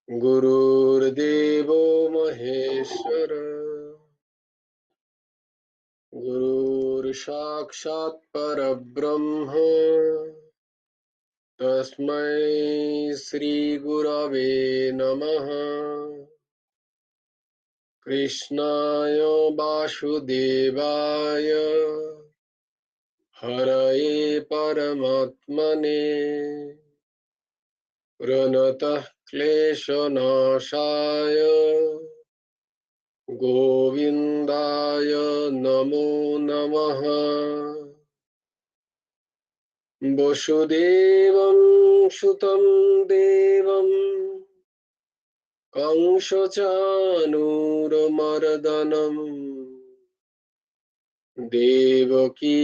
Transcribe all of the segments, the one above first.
गुरुर्देवो महेश्वर गुरुर्साक्षात् परब्रह्म तस्मै श्रीगुरवे नमः। कृष्णाय वासुदेवाय हरये परमात्मने प्रणतः क्लेशनाशाय गोविन्दाय नमो नमः। वसुदेवं सुतं देवं कंसचाणूरमर्दनं देवकी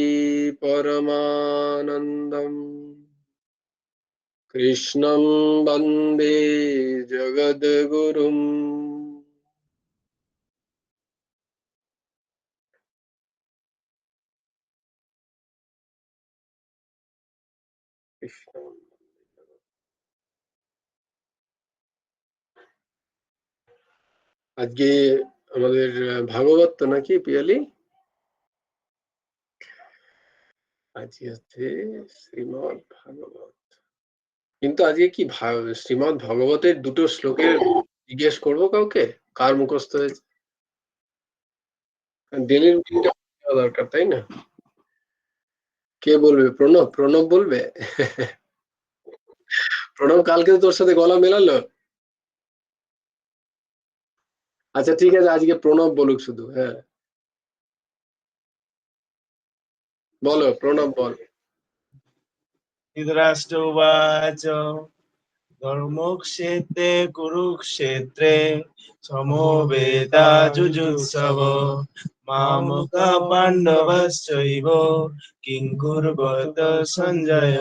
परमानन्दं कृष्णं वन्दे जगद्गुरुम्। আজকে আমাদের ভাগবত তো নাকি পিয়ালি? আজকে হচ্ছে শ্রীমদ ভাগবত, কিন্তু আজকে কি শ্রীমদ ভাগবতের দুটো শ্লোকের জিজ্ঞেস করবো কাউকে কার মুখস্থ হয়েছে। ডেলি রুটিনটা দরকার, তাই না? কে বলবে? প্রণব প্রণব বলবে? প্রণব কালকে তোর সাথে গলা মেলালো। আচ্ছা ঠিক আছে, আজকে প্রণব বলুক শুধু। হ্যাঁ বলো, প্রণব বল। ধৃতরাষ্ট্রোবাচ ধর্মক্ষেত্রে কুরুক্ষেত্রে সমবেতাযুজুৎসব মামকা পাণ্ডবশ্চৈব কিং কুর্বত সঞ্জয়।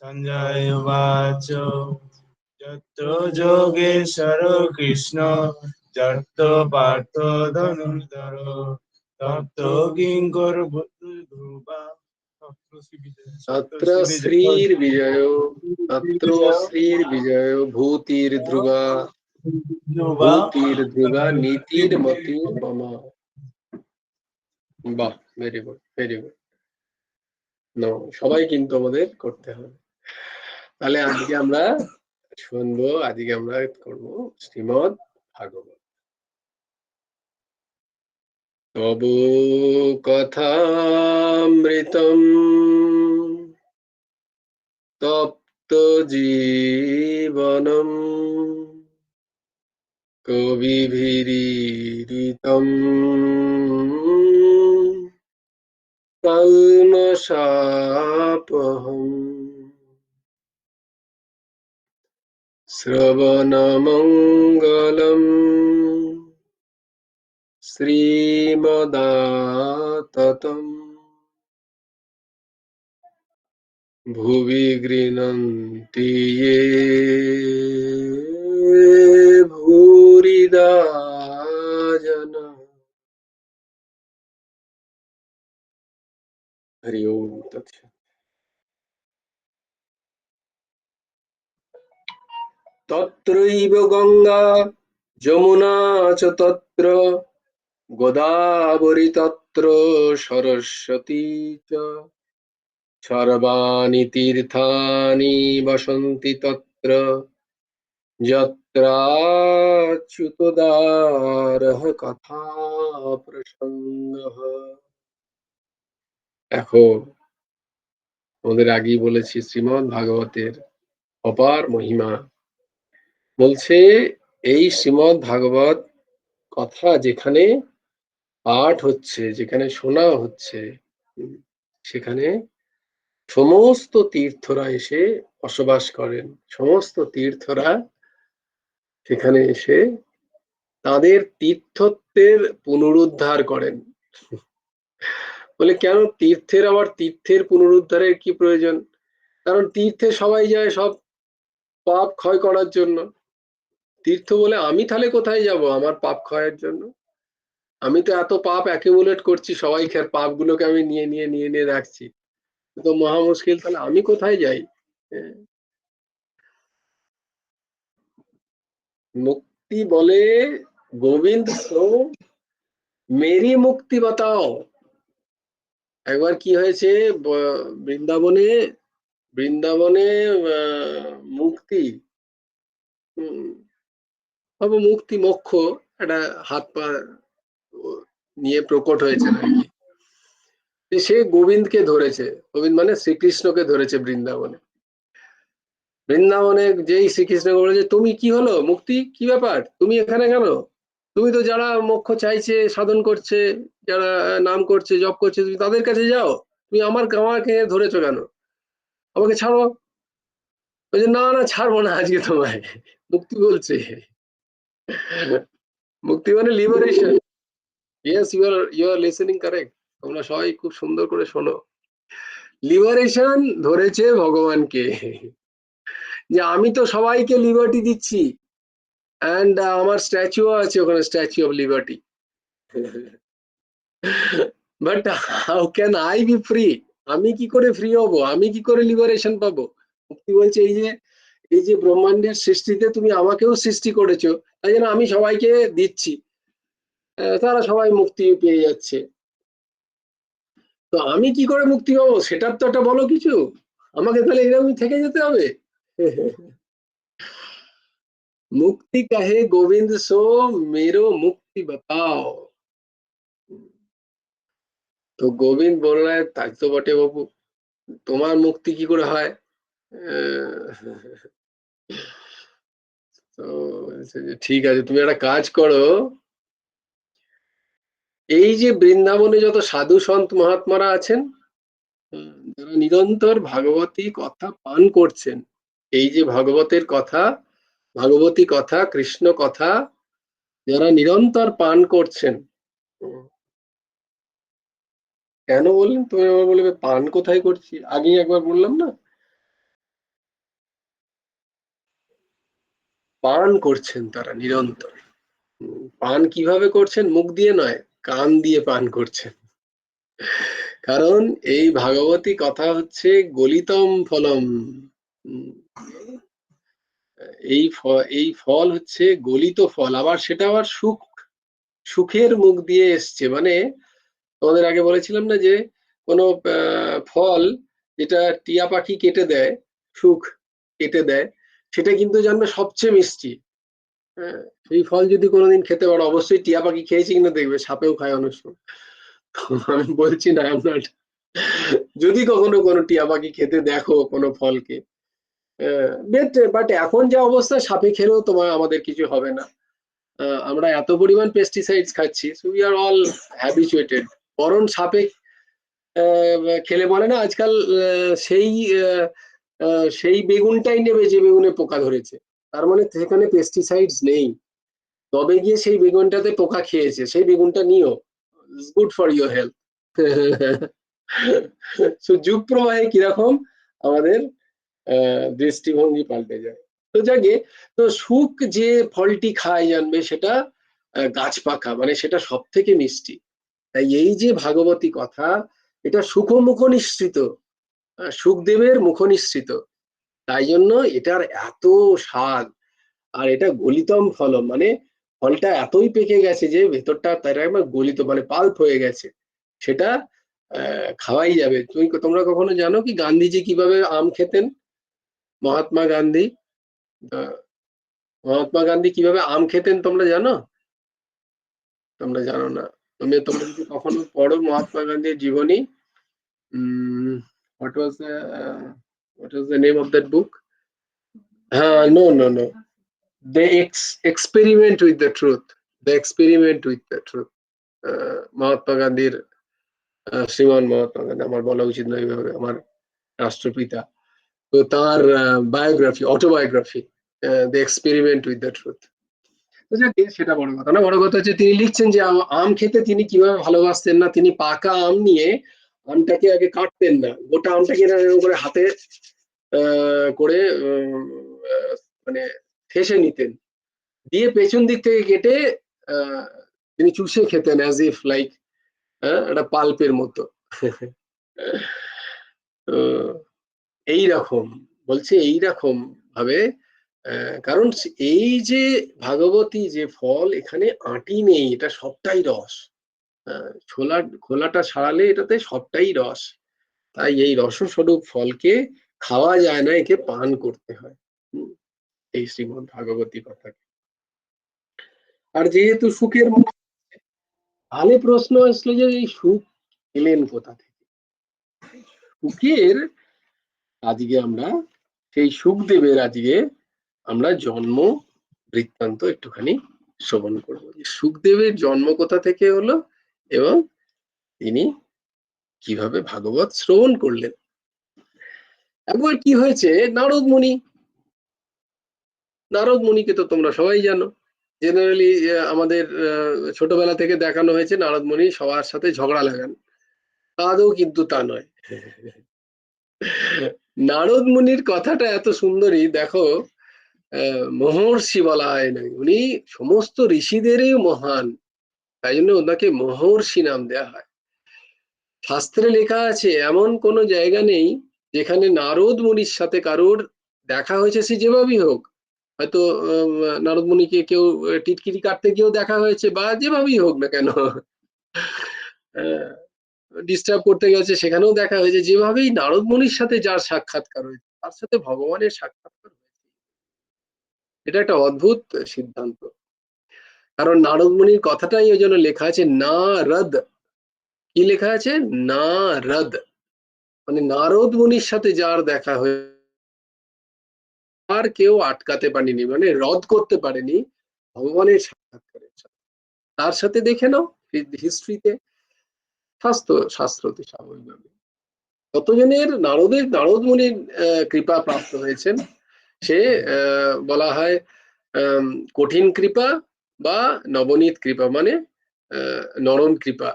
সঞ্জয় উবাচ যত্র যোগেশ্বর কৃষ্ণ যত্র পার্থ ধনুর্ধর তত্র কিং কুর্বত ধ্রুবা তত্র শ্রীর্বিজয় তত্র শ্রীর্বিজয় ভূতির্ধ্রুবা ভূতির্ধ্রুবা নীতির্মতির মম। বাহ, ভেরি গুড ভেরি গুড। সবাই কিন্তু আমাদের করতে হবে। তাহলে আজকে আমরা শুনবো, আজকে আমরা করবো শ্রীমদ ভাগবত। তব কথামৃতম তপ্ত জীবনম কবিভিরীরিতম কল্মষাপহম শ্রবণমঙ্গলম শ্রীমদাততম ভুবি গৃণন্তি ये ভূরিদা जना। হরি ওম তৎসৎ। তত্রৈব গঙ্গা যমুনা চ তত্র গোদাবরী তত্র সরস্বতী চ সর্বাণি তীর্থানি বসন্তি তত্র যত্রাচ্যুতদারঃ কথা প্রসঙ্গঃ। দেখো, আমাদের আগেই বলেছি শ্রীমদ ভাগবতের অপার মহিমা। বলছে এই শ্রীমদ ভাগবত কথা যেখানে পাঠ হচ্ছে, যেখানে শোনা হচ্ছে, সেখানে সমস্ত তীর্থরা এসে বসবাস করেন। সমস্ত তীর্থরা সেখানে এসে তাদের তীর্থত্বের পুনরুদ্ধার করেন। বলে কেন তীর্থের আবার তীর্থের পুনরুদ্ধারের কি প্রয়োজন? কারণ তীর্থে সবাই যায় সব পাপ ক্ষয় করার জন্য। তীর্থ বলে আমি তাহলে কোথায় যাব আমার পাপ ক্ষয়ের জন্য? আমি তো এত পাপ অ্যাকিউমুলেট করছি, সবাই পাপ গুলোকে আমি নিয়ে নিয়ে নিয়ে নিয়ে রাখছি, তো মহা মুশকিল। তাহলে আমি কোথায় যাই? মুক্তি বলে গোবিন্দ সো মেরি মুক্তি বাতাও। একবার কি হয়েছে, বৃন্দাবনে বৃন্দাবনে মুক্তি, বাবু মুক্তি মোক্ষ একটা হাত পা নিয়ে প্রকট হয়েছে আর কি। সে গোবিন্দকে ধরেছে, গোবিন্দ মানে শ্রীকৃষ্ণকে ধরেছে বৃন্দাবনে। বৃন্দাবনে যেই শ্রীকৃষ্ণকে বলেছে তুমি কি হলো মুক্তি, কি ব্যাপার তুমি এখানে কেন, তুমি তো যারা মোক্ষ চাইছে সাধন করছে, যারা নাম করছে জপ করছে তুমি তাদের কাছে যাও, তুমি আমাকে ধরেছো কেন, আমাকে ছাড়ো। বলছে না না ছাড়বো না আজকে তোমায়। মুক্তি বলছে, মুক্তি মানে liberation. Yes, you are listening correct. তোমরা সবাই খুব সুন্দর করে শোনো। লিবারেশন ধরেছে ভগবানকে, যে আমি তো সবাইকে লিবার্টি দিচ্ছি, অ্যান্ড আমার স্ট্যাচু আছে ওখানে, statue of liberty. But how can I be free, আমি কি করে ফ্রি হব, আমি কি করে লিবারেশন পাবো। মুক্তি বলছে এই যে ব্রহ্মাণ্ডের সৃষ্টিতে তুমি আমাকেও সৃষ্টি করেছো, তাই জন্য আমি সবাইকে দিচ্ছি, তারা সবাই মুক্তি পেয়ে যাচ্ছে। তো আমি কি করে মুক্তি পাবো সেটার তো একটা বলো কিছু, আমাকে তাহলে এরকমই থেকে যেতে হবে। मुक्ति कहे गोविंद सो मेरो मुक्ति बताओ। তো গোবিন্দ বল रहा है তাই তো বটে বাবু, তোমার মুক্তি কি করে হয়। তো ঠিক আছে তুমি একটা কাজ করো, এই যে বৃন্দাবনে যত সাধু সন্ত মহাত্মারা আছেন, যারা নিরন্তর ভাগবতী কথা পান করছেন, এই যে ভাগবতের কথা, ভাগবতী কথা, কৃষ্ণ কথা যারা নিরন্তর পান করছেন, কেন বললেন তুমি আবার বলবে পান কোথায় করছি, আগেই একবার বললাম না, পান করছেন তারা নিরন্তর। পান কিভাবে করছেন, মুখ দিয়ে নয়, কান দিয়ে পান করছেন। কারণ এই ভাগবতী কথা হচ্ছে গলিতম ফলম। উম, এই ফল হচ্ছে গলিত ফল, আবার সেটা আবার সুখের মুখ দিয়ে এসছে। মানে তোমাদের আগে বলেছিলাম না যে কোনো ফল যেটা টিয়া পাখি কেটে দেয়, সুখ কেটে দেয়, সেটা কিন্তু জানবে সবচেয়ে মিষ্টি। হ্যাঁ, সেই ফল যদি কোনোদিন খেতে পারো, অবশ্যই টিয়া পাখি খেয়েছি কিনা দেখবে, সাপেও খায় অনেক সময়। তো আমি বলছি না আপনার, যদি কখনো কোনো টিয়া পাখি খেতে দেখো কোনো ফলকে, বাট এখন যা অবস্থা সাপে খেলেও তোমার আমাদের কিছু হবে না। আমরা এত পরিমাণ পেস্টিসাইডস খাচ্ছি, so we are all habituated. বরং সাপে খেলে বলে না আজকাল, সেই সেই বেগুনটাই নেবে যে বেগুনে পোকা ধরেছে, তার মানে সেখানে পেস্টিসাইডস নেই, তবে গিয়ে সেই বেগুনটাতে পোকা খেয়েছে, সেই বেগুনটা নিও, good for your health. So যুগ প্রবাহে কিরকম আমাদের দৃষ্টিভঙ্গি পাল্টে যায়। তো যাকে, তো সুখ যে ফলটি খায় জানবে সেটা গাছ পাকা, মানে সেটা সব থেকে মিষ্টি। তাই এই যে ভাগবতী কথা, এটা সুখমুখ নিঃসৃত, সুখদেবের মুখ নিঃসৃত, তাই জন্য এটার এত স্বাদ। আর এটা গলিতম ফলম, মানে ফলটা এতই পেকে গেছে যে ভেতরটা তার একবার গলিত, মানে পাল্প হয়ে গেছে, সেটা খাওয়াই যাবে। তোমরা কখনো জানো কি গান্ধীজি কিভাবে আম খেতেন, মহাত্মা গান্ধী, আহ, মহাত্মা গান্ধী কিভাবে আম খেতেন তোমরা জানো? তোমরা জানো না। তোমরা যদি কখনো পড়ো মহাত্মা গান্ধীর জীবনী, what was the what was the name of that book? No, no, no. They experiment with the truth. They experiment with the truth. Mahatma গান্ধীর, শ্রীমান মহাত্মা গান্ধী, আমার বলা উচিত নয় এইভাবে, আমার রাষ্ট্রপিতা, তো তার biography, autobiography, the experiment with the truth. সেটা বড় কথা না, বড় কথা হচ্ছে তিনি লিখছেন যে আম খেতে তিনি কিভাবে ভালোবাসতেন না, তিনি পাকা আম নিয়ে আমটাকে আগে কাটতেন না, গোটা আমটাকে এরকম করে হাতে করে মানে ঠেসে নিতেন, দিয়ে পেছন দিক থেকে কেটে আহ, তিনি চুষে খেতেন, অ্যাজ ইফ লাইক একটা পাল্পের মতো। তো এইরকম বলছে, এইরকম ভাবে কারণ এই যে ভাগবতী যে ফল, এখানে আঁটি নেই, এটা সবটাই রস। খোলাটা ছাড়ালে এটাতে সবটাই রস। তাই এই রসস্বরূপ ফলকে খাওয়া যায় না, একে পান করতে হয়। এই শ্রীমদ্ ভাগবতী কথা। আর যেহেতু সুখের তাহলে প্রশ্ন আসলো যে এই সুখ এলেন কোথা থেকে? সুখের আজকে আমরা সেই সুখদেবের আজকে আমরা জন্ম বৃত্তান্ত একটুখানি শ্রবণ করবো, যে সুখদেবের জন্ম কোথা থেকে হলো এবং তিনি কিভাবে ভাগবত শ্রবণ করলেন। একবার কি হয়েছে, নারদ মুনিকে তো তোমরা সবাই জানো। জেনারেলি আমাদের ছোটবেলা থেকে দেখানো হয়েছে নারদ মুনি সবার সাথে ঝগড়া লাগান, আদৌ কিন্তু তা নয়। নারদ মুনির কথাটা এত সুন্দরী, দেখো মহর্ষি বলা হয় না, উনি সমস্ত ঋষিদেরই মহান, তাই জন্য ওনাকে মহর্ষি নাম দেয়া হয়। শাস্ত্রে লেখা আছে এমন কোনো জায়গা নেই যেখানে নারদ মুনির সাথে কারোর দেখা হয়েছে, সে যেভাবেই হোক, হয়তো নারদ মুনিকে কেউ টিটকিরি কাটতে গিয়েও দেখা হয়েছে, বা যেভাবেই হোক না কেন ডিস্টার্ব করতে গেছে সেখানেও দেখা হয়েছে, যেভাবেই নারদ মুনির সাথে যার সাক্ষাৎকার হয়েছে তার সাথে ভগবানের সাক্ষাৎকার হয়েছে। এটা একটা অদ্ভুত সিদ্ধান্ত, কারণ নারদ মুনির কথাটাই ওই জন্য লেখা আছে নারদ। কি লেখা আছে? নারদ, মানে নারদ মুনির সাথে যার দেখা হয়ে আর কেউ আটকাতে পারেনি, মানে রদ করতে পারেনি ভগবানের সাক্ষাৎকারের সাথে। তার সাথে দেখে নাও হিস্ট্রিতে, শাস্ত্রতে স্বাভাবিকভাবে কতজনের নারদ মুনির কৃপা প্রাপ্ত হয়েছেন, সে বলা হয় কঠিন কৃপা বা নবনীত কৃপা, মানে নরম কৃপা।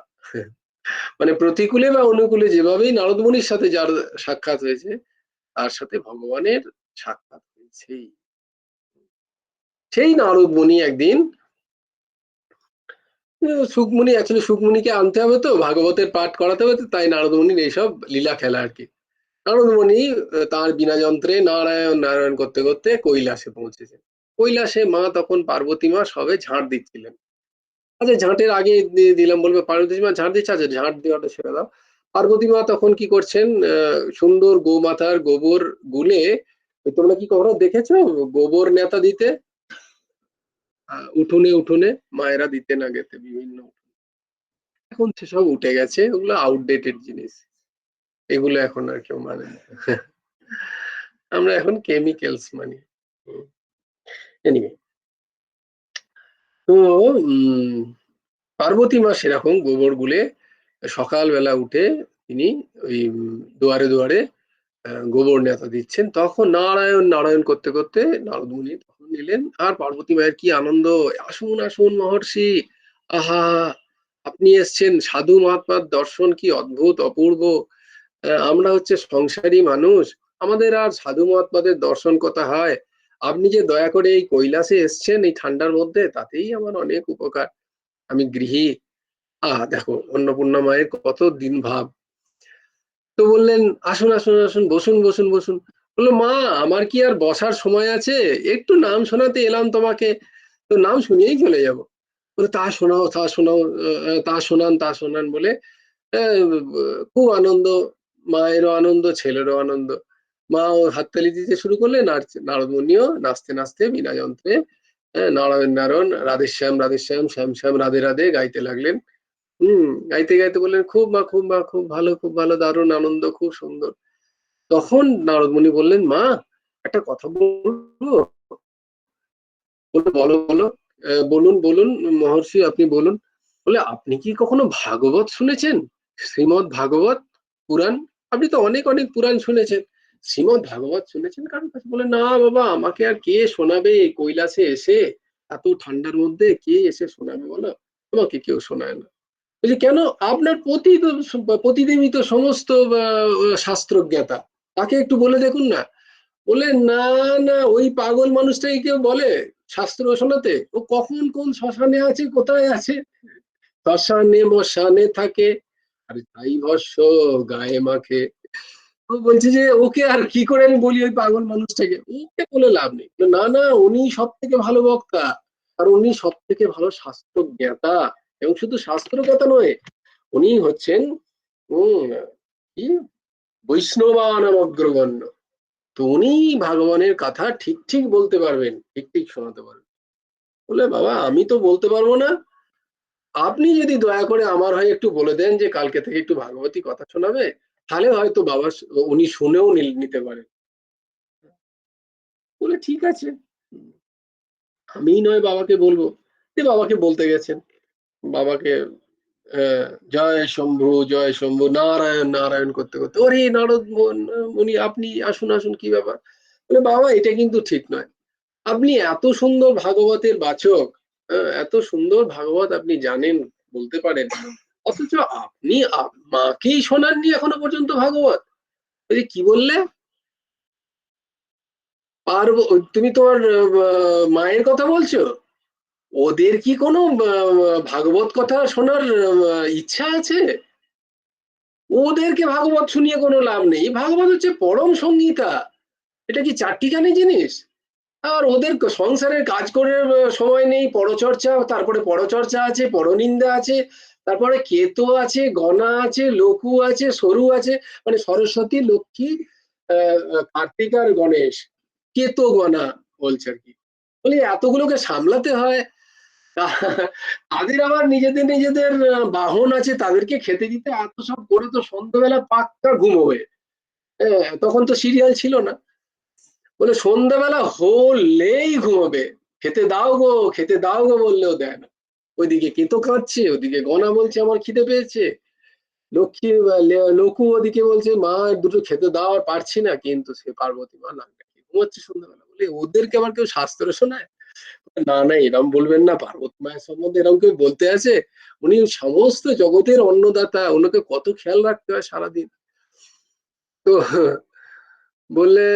মানে প্রতিকূলে বা অনুকূলে যেভাবেই নারদ মুনির সাথে যার সাক্ষাৎ হয়েছে তার সাথে ভগবানের সাক্ষাৎ হয়েছেই। সেই নারদ মুনি একদিন সুকমুনি, অ্যাকচুয়ালি সুকমুনিকে আনতে হবে তো ভাগবতের পাঠ করাতে হবে, তাই নারদ মুনির এইসব লীলা খেলা আর কি। নারদ মুনি তার বিনা যন্ত্রে নারায়ণ নারায়ণ করতে করতে কৈলাসে পৌঁছেছেন। কৈলাসে মা তখন পার্বতী মা সবে ঝাঁট দিচ্ছিলেন। আচ্ছা, ঝাঁটের আগে দিলাম, বলবে পার্বতী মা ঝাঁট দিচ্ছে, আচ্ছা ঝাঁট দেওয়াটা ছেড়ে দাও। পার্বতী মা তখন কি করছেন, সুন্দর গোমাতার গোবর গুলে, তোমরা কি কখনো দেখেছো গোবর নেতা দিতে? উঠোনে উঠোনে মায়েরা দিতেন আগেতে বিভিন্ন, এখন সেসব উঠে গেছে, ওগুলো আউটডেটেড জিনিস, এগুলো এখন আর কেউ মানে না। আমরা এখন কেমিক্যালস মানি। এনিওয়ে, তো পার্বতী মা সেরকম গোবর গুলে সকালবেলা উঠে তিনি ওই দুয়ারে দুয়ারে গোবর নেতা দিচ্ছেন। তখন নারায়ণ নারায়ণ করতে করতে নারদ মুনি তখন এলেন, আর পার্বতী মায়ের কি আনন্দ, আসুন আসুন মহর্ষি, আহা আপনি এসছেন, সাধু মহাত্মার দর্শন কি অদ্ভুত অপূর্ব। আমরা হচ্ছে সংসারী মানুষ, আমাদের আর সাধু মহাত্মাদের দর্শন কথা হয়, আপনি যে দয়া করে এই কৈলাসে এসছেন এই ঠান্ডার মধ্যে, তাতেই আমার অনেক উপকার, আমি গৃহী। দেখো অন্নপূর্ণা মায়ের কত দিন ভাব। তো বললেন আসুন আসুন আসুন, বসুন বসুন বসুন। বললো মা আমার কি আর বসার সময় আছে, একটু নাম শোনাতে এলাম তোমাকে, তো নাম শুনিয়েই চলে যাবো। বলে তা শোনাও তা শোনাও, তা শোনান বলে খুব আনন্দ, মায়েরও আনন্দ ছেলেরও আনন্দ। মা ও হাততালি দিতে শুরু করলেন, আর নারদ মুনিও নাচতে নাচতে বিনা যন্ত্রে নারায়ণ নারায়ণ রাধে শ্যাম শ্যাম শ্যাম রাধে রাধে গাইতে লাগলেন। গাইতে গাইতে বললেন খুব মা খুব মা, খুব ভালো দারুণ আনন্দ, খুব সুন্দর। তখন নারদ মুনি বললেন মা একটা কথা বলবো? বললো বলো বলো, বলুন বলুন মহর্ষি আপনি বলুন। বলে আপনি কি কখনো ভাগবত শুনেছেন, শ্রীমৎ ভাগবত পুরাণ? আপনি তো অনেক অনেক পুরাণ শুনেছেন, শ্রীমৎ ভাগবত শুনেছেন কারোর কাছে? বলে না বাবা, আমাকে আর কে শোনাবে এই কৈলাসে এসে, এত ঠান্ডার মধ্যে কে এসে শোনাবে বলো, আমাকে কেউ শোনায় না। বলছি কেন, আপনার প্রতিদেবী তো সমস্ত শাস্ত্রজ্ঞাতা, তাকে একটু বলে দেখুন না। বলে না না, ওই পাগল মানুষটাই কেউ বলে শাস্ত্র শোনাতে, ও কখন কোন শ্মশানে আছে কোথায় আছে, শ্মশানে মশানে থাকে আর তাই ভস্য গায়ে মাখে। ও বলছে যে ওকে আর কি করে আমি বলি ওই পাগল মানুষটাকে, ওকে বলে লাভ নেই। না না, উনি সব থেকে ভালো বক্তা, আর উনি সব থেকে ভালো শাস্ত্র জ্ঞাতা, এবং শুধু শাস্ত্র কথা নয়, উনি হচ্ছেন কি বৈষ্ণবানাম অগ্রগণ্য। তো উনি ভগবানের কথা ঠিক ঠিক বলতে পারবেন, ঠিক ঠিক শোনাতে পারবেন। বলে বাবা আমি তো বলতে পারবো না, আপনি যদি দয়া করে আমার হয়ে একটু বলে দেন যে কালকে থেকে একটু ভাগবতী কথা শোনাবে, তাহলে হয়তো বাবা উনি শুনেও নিতে পারেন। বলে ঠিক আছে, আমি নয় বাবাকে বলবো। বাবাকে বলতে গেছেন, বাবাকে জয় শম্ভু জয় শম্ভু নারায়ণ নারায়ণ করতে করতে, ওরে নারদ উনি আপনি আসুন আসুন, কি ব্যাপার? বলে বাবা এটা কিন্তু ঠিক নয়, আপনি এত সুন্দর ভাগবতের বাচক, এত সুন্দর ভাগবত আপনি জানেন, বলতে পারেন, অথচ আপনি মাকেই শোনাননি এখনো পর্যন্ত ভাগবত। ওই কি বললে, পারবো? তুমি তোমার মায়ের কথা বলছো? ওদের কি কোনো ভাগবত কথা শোনার ইচ্ছা আছে? ওদেরকে ভাগবত শুনিয়ে কোনো লাভ নেই, ভাগবত হচ্ছে পরম সংগীতা, এটা কি চারটিখানি জিনিস? আর ওদের সংসারের কাজ করে সময় নেই, পরচর্চা, তারপরে পরচর্চা আছে, পরনিন্দা আছে, তারপরে কেতো আছে, গণা আছে, লঘু আছে, সরু আছে, মানে সরস্বতী, লক্ষ্মী, কার্তিক আর গণেশ, কেতো গণা বলছে আর কি। বলি এতগুলোকে সামলাতে হয়, তাদের আবার নিজেদের নিজেদের বাহন আছে, তাদেরকে খেতে দিতে, এত সব করে তো সন্ধ্যাবেলা পাক্কা ঘুমোবে। তখন তো সিরিয়াল ছিল না। বলে সন্ধ্যাবেলা হলেই ঘুমোবে, খেতে দাও গো খেতে দাও গো বললেও দেয় না। ওইদিকে কেতো কাঁদছে, ওদিকে গনা বলছে আমার খিদে পেয়েছে, লক্ষ্মী লকু ওদিকে বলছে মা দুটো খেতে দাও, আর পারছি না, কিন্তু সে পার্বতী মা না ঘুমোচ্ছে সন্ধ্যাবেলা। বলে ওদেরকে আবার কেউ শাস্ত্র শোনায়? না না, এরম বলবেন না, পার্বতী মায়ের সম্বন্ধে এরম কেউ বলতে আছে? উনি সমস্ত জগতের অন্নদাতা, ওনাকে কত খেয়াল রাখতে হয় সারাদিন। তো বললে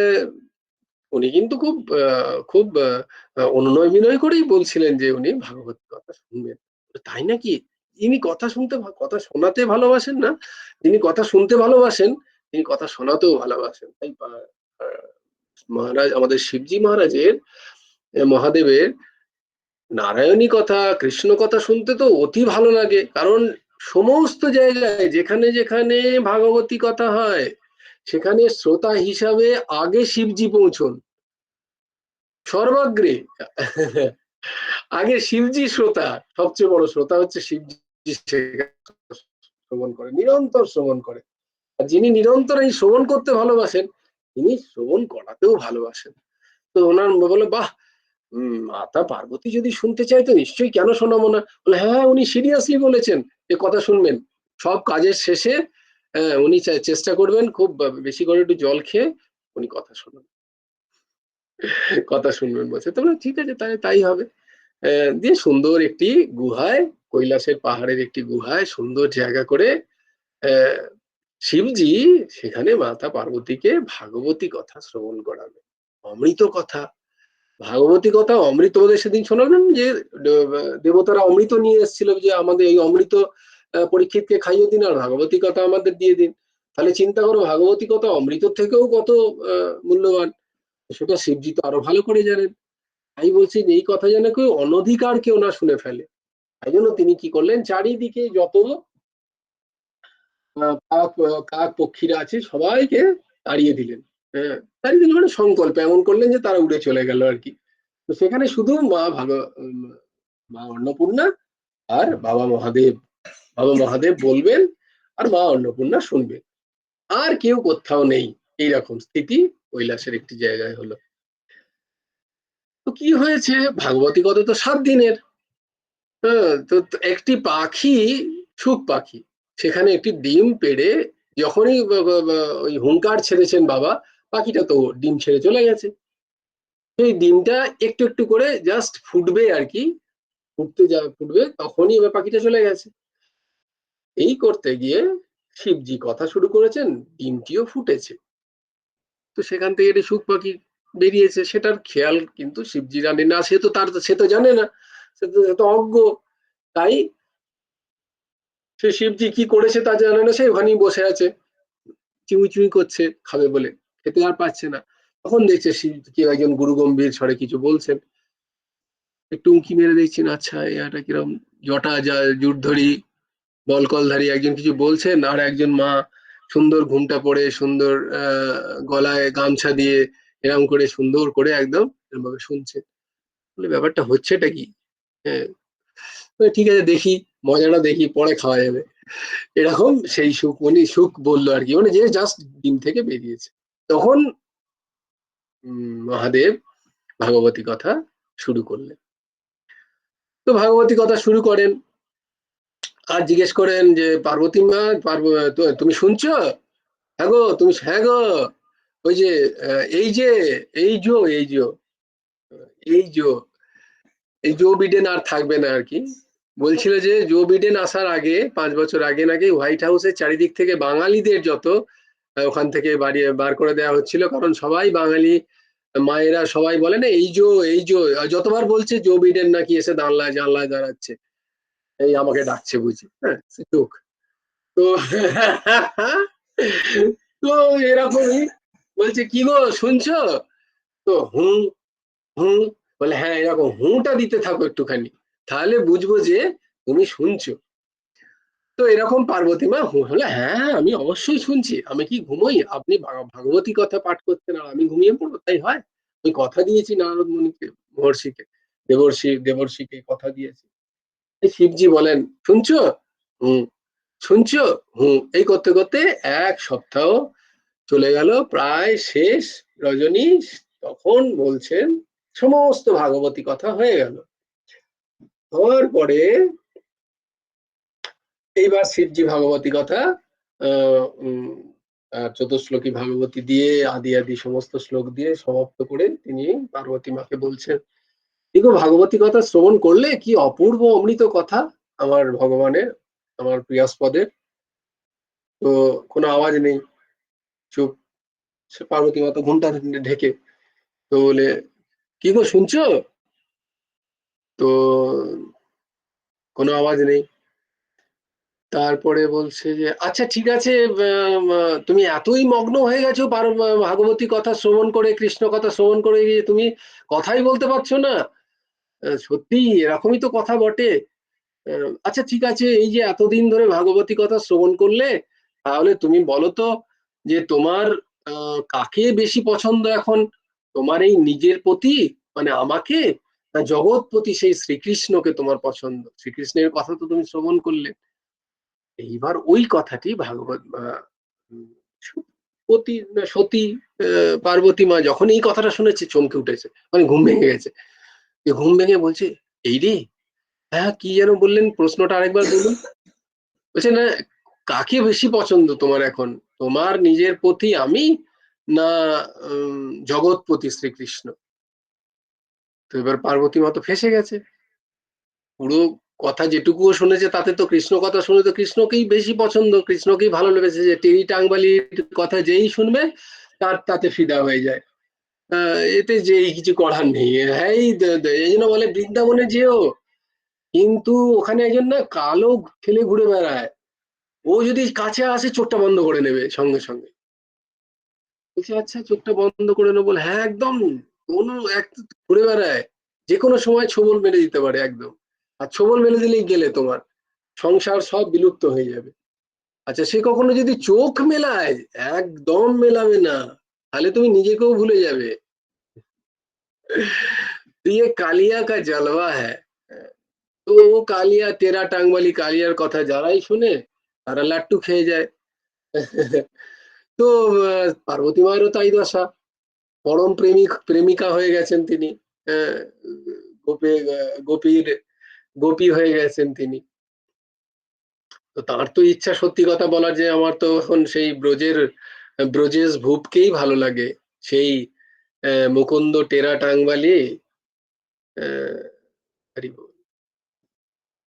উনি কিন্তু খুব খুব অনুনয় বিনয় করেই বলছিলেন যে উনি ভাগবত কথা শুনবেন। তাই নাকি? ইনি কথা শুনতে কথা শোনাতে ভালোবাসেন না, যিনি কথা শুনতে ভালোবাসেন তিনি কথা শোনাতেও ভালোবাসেন। তাই মহারাজ আমাদের শিবজি মহারাজের, মহাদেবের নারায়ণী কথা, কৃষ্ণ কথা শুনতে তো অতি ভালো লাগে, কারণ সমস্ত জায়গায় যেখানে যেখানে ভাগবতী কথা হয় সেখানে শ্রোতা হিসাবে আগে শিবজি পৌঁছন, সর্বাগ্রে। আগে শিবজি শ্রোতা, সবচেয়ে বড় শ্রোতা হচ্ছে শিবজি। শ্রবণ করে, নিরন্তর শ্রবণ করে, আর যিনি নিরন্তর এই শ্রবণ করতে ভালোবাসেন তিনি শ্রবণ করাতেও ভালোবাসেন। তো ওনার বলে বাহ, মাতা পার্বতী যদি শুনতে চাই তো নিশ্চয়ই, কেন শোনাবো না? বলে হ্যাঁ, উনি সিরিয়াসলি বলেছেন যে কথা শুনবেন, সব কাজের শেষে উনি চেষ্টা করবেন খুব বেশি করে একটু জল খেয়ে উনি কথা শুনবেন, কথা শুনবেন বলছে। তোমরা ঠিক আছে, তাই তাই হবে। দিয়ে সুন্দর একটি গুহায়, কৈলাসের পাহাড়ের একটি গুহায় সুন্দর জায়গা করে শিবজি সেখানে মাতা পার্বতীকে ভাগবতী কথা শ্রবণ করাবে, অমৃত কথা। ভাগবতী কথা অমৃত, তোমাদের সেদিন শোনালেন যে দেবতারা অমৃত নিয়ে এসেছিল, যে আমাদের এই অমৃত পরীক্ষিতকে খাইয়ে দিন আর ভাগবতী কথা আমাদের দিয়ে দিন। তাহলে চিন্তা করো ভাগবতী কথা অমৃত থেকেও কত মূল্যবান, সেটা শিবজি তো আরো ভালো করে জানেন। তাই বলছি যে এই কথা যেন কেউ অনধিকার কেউ না শুনে ফেলে, তাই জন্য তিনি কি করলেন, চারিদিকে যত কাক কাক পক্ষীরা আছে সবাইকে তাড়িয়ে দিলেন। হ্যাঁ, তাড়িয়ে দিলেন মানে সংকল্প এমন করলেন যে তারা উড়ে চলে গেল আর কি। তো সেখানে শুধু মা অন্নপূর্ণা আর বাবা মহাদেব, বাবা মহাদেব বলবেন আর মা অন্নপূর্ণা শুনবেন, আর কেউ কোথাও নেই। এইরকম স্থিতি কৈলাসের একটি জায়গায় হলো। তো কি হয়েছে, ভাগবতী কথা তো 7 দিনের। হ্যাঁ, তো একটি পাখি, সুখ পাখি, সেখানে একটি ডিম পেড়ে যখনই ওই হুংকার ছেড়েছেন বাবা, পাখিটা তো ডিম ছেড়ে চলে গেছে। সেই ডিমটা একটু একটু করে জাস্ট ফুটবে আর কি, ফুটবে তখনই এবার পাখিটা চলে গেছে। এই করতে গিয়ে শিবজি কথা শুরু করেছেন, ডিমটিও ফুটেছে। তো সেখান থেকে একটি সুখ পাখি বেরিয়েছে, সেটার খেয়াল কিন্তু শিবজি জানে না, সে তো জানে না, সে তো অজ্ঞ। তাই সে শিবজি কি করেছে তা জানে না, সে ওখানেই বসে আছে, চিউই করছে খাবে বলে, খেতে আর পাচ্ছে না। তখন দেখছে কেউ একজন গুরু গম্ভীর স্বরে কিছু বলছেন, একটু উঁকি মেরে দেখছেন, আচ্ছা এটা কিরম জটা জুটধরি বলকলধারী একজন কিছু বলছেন, আর একজন মা সুন্দর ঘুমটা পরে সুন্দর গলায় গামছা দিয়ে এরকম করে সুন্দর করে একদম এরকম ভাবে শুনছে। বলে ব্যাপারটা হচ্ছেটা কি? হ্যাঁ, ঠিক আছে দেখি, মজাটা দেখি, পরে খাওয়া যাবে। এরকম সেই সুখ উনি সুখ বললো আর কি, মানে যে জাস্ট ডিম থেকে বেরিয়েছে। তখন মহাদেব ভাগবতী কথা শুরু করলেন। তো ভাগবতী কথা শুরু করেন আর জিজ্ঞেস করেন যে পার্বতী মা, তুমি শুনছো? হ্যাঁ গো, তুমি হ্যাঁ গো, ওই যে এই যে এই জো এই জো বিডেন আর থাকবে না আর কি। বলছিল যে জো বিডেন আসার আগে 5 বছর আগে নাকি হোয়াইট হাউসের চারিদিক থেকে বাঙালিদের যত ওখান থেকে বাড়িয়ে বার করে দেওয়া হচ্ছিল, কারণ সবাই বাঙালি মায়েরা সবাই বলে না এই জো যতবার বলছে জো বিডেন নাকি এসে জানলায় দাঁড়াচ্ছে, এই আমাকে ডাকছে বুঝি, হ্যাঁ চোখ। তো তো এরকমই বলছে কি গো শুনছো? তো হুম হুম, বলে হ্যাঁ এরকম হুঁটা দিতে থাকো একটুখানি, তাহলে বুঝবো যে তুমি শুনছো। তো এরকম পার্বতী মা হলে হ্যাঁ আমি অবশ্যই শুনছি, আমি কি ঘুমোই? আপনি ভাগবতী কথা পাঠ করছেন আর আমি ঘুমিয়ে পড়বো, তাই হয়? আমি কথা দিয়েছি নারদ মুনিকে, মহর্ষিকে, দেবর্ষিকে কথা দিয়েছি। শিবজি বলেন শুনছো? হুম। শুনছো? হুম। এই করতে করতে 1 সপ্তাহ চলে গেল, প্রায় শেষ রজনী, তখন বলছেন সমস্ত ভাগবতী কথা হয়ে গেল। হওয়ার পরে এইবার শিবজি ভাগবতী কথা চতুশ্লোকী ভাগবতী দিয়ে আদি আদি সমস্ত শ্লোক দিয়ে সমাপ্ত করে তিনি পার্বতী মাকে বলছেন, দেখো ভাগবতী কথা শ্রবণ করলে কি অপূর্ব অমৃত কথা আমার ভগবানের, আমার প্রিয়াস্পদের। তো কোনো আওয়াজ নেই, চুপ। সে পার্বতী মাতা ঘুমটা ঢেকে, তো বলে কি গো শুনছো? তো কোনো আওয়াজ নেই। তারপরে বলছে যে আচ্ছা ঠিক আছে, তুমি এতই মগ্ন হয়ে গেছো ভাগবতী কথা শ্রবণ করে, কৃষ্ণ কথা শ্রবণ করে গিয়ে তুমি কথাই বলতে পারছো না? সত্যি এরকমই তো কথা বটে। আচ্ছা ঠিক আছে, এই যে এতদিন ধরে ভাগবতী কথা শ্রবণ করলে, তাহলে তুমি বলো তো যে তোমার কাকে বেশি পছন্দ এখন, তোমার এই নিজের প্রতি মানে আমাকে, না জগৎপতি সেই শ্রীকৃষ্ণকে তোমার পছন্দ? শ্রীকৃষ্ণের কথা তো তুমি শ্রবণ করলে। এইবার ওই কথাটি ভাগবত সতী সতী পার্বতী মা যখন এই কথাটা শুনেছে চমকে উঠেছে, মানে ঘুম ভেঙে গেছে। ঘুম ভেঙে বলছে এই রে, হ্যাঁ কি যেন বললেন, প্রশ্নটা আরেকবার বলুন। বলছে না, কাকে বেশি পছন্দ তোমার এখন, তোমার নিজের প্রতি আমি, না জগৎপতি শ্রীকৃষ্ণ? তো এবার পার্বতী মা তো ফেঁসে গেছে, পুরো কথা যেটুকুও শুনেছে তাতে তো কৃষ্ণ কথা শুনে তো কৃষ্ণকেই বেশি পছন্দ, কৃষ্ণকেই ভালো লেগেছে, যে টেরি টাংবালির কথা যেই শুনবে তার তাতে ফিদা হয়ে যায়। এতে যেই কিছু করার নেই, হ্যাঁ এই জন্য বলে বৃন্দাবনে যেও, কিন্তু ওখানে একজন না কালো ছেলে ঘুরে বেড়ায়, ও যদি কাছে আসে চোখটা বন্ধ করে নেবে সঙ্গে সঙ্গে। বলছি আচ্ছা চোখটা বন্ধ করে নেবো, বলে হ্যাঁ একদম, কোনো এক ঘুরে বেড়ায়, যে কোনো সময় ছোবল মেরে দিতে পারে একদম, আর ছোবল মেরে দিলেই গেলে তোমার সংসার সব বিলুপ্ত হয়ে যাবে। আচ্ছা সে কখনো যদি চোখ মেলায়, একদম মেলাবে না, তাহলে তুমি নিজেকেও ভুলে যাবে। তো ये কালিয়া কা জলওয়া হ্যায়। তো ও কালিয়া, তেরা টাংবালি কালিয়ার কথা যারাই শুনে তারা লাট্টু খেয়ে যায়। তো পার্বতী মায়েরও তাই দশা, পরম প্রেমিকা হয়ে গেছেন তিনি। আহ, গোপে গোপীর গোপী হয়ে গেছেন তিনি। তো তার তো ইচ্ছা সত্যি কথা বলার, যে আমার তো এখন সেই ব্রজেশ ভূপকেই ভালো লাগে, সেই মুকুন্দ টেরা টাংবালি। আহ, হরি বল।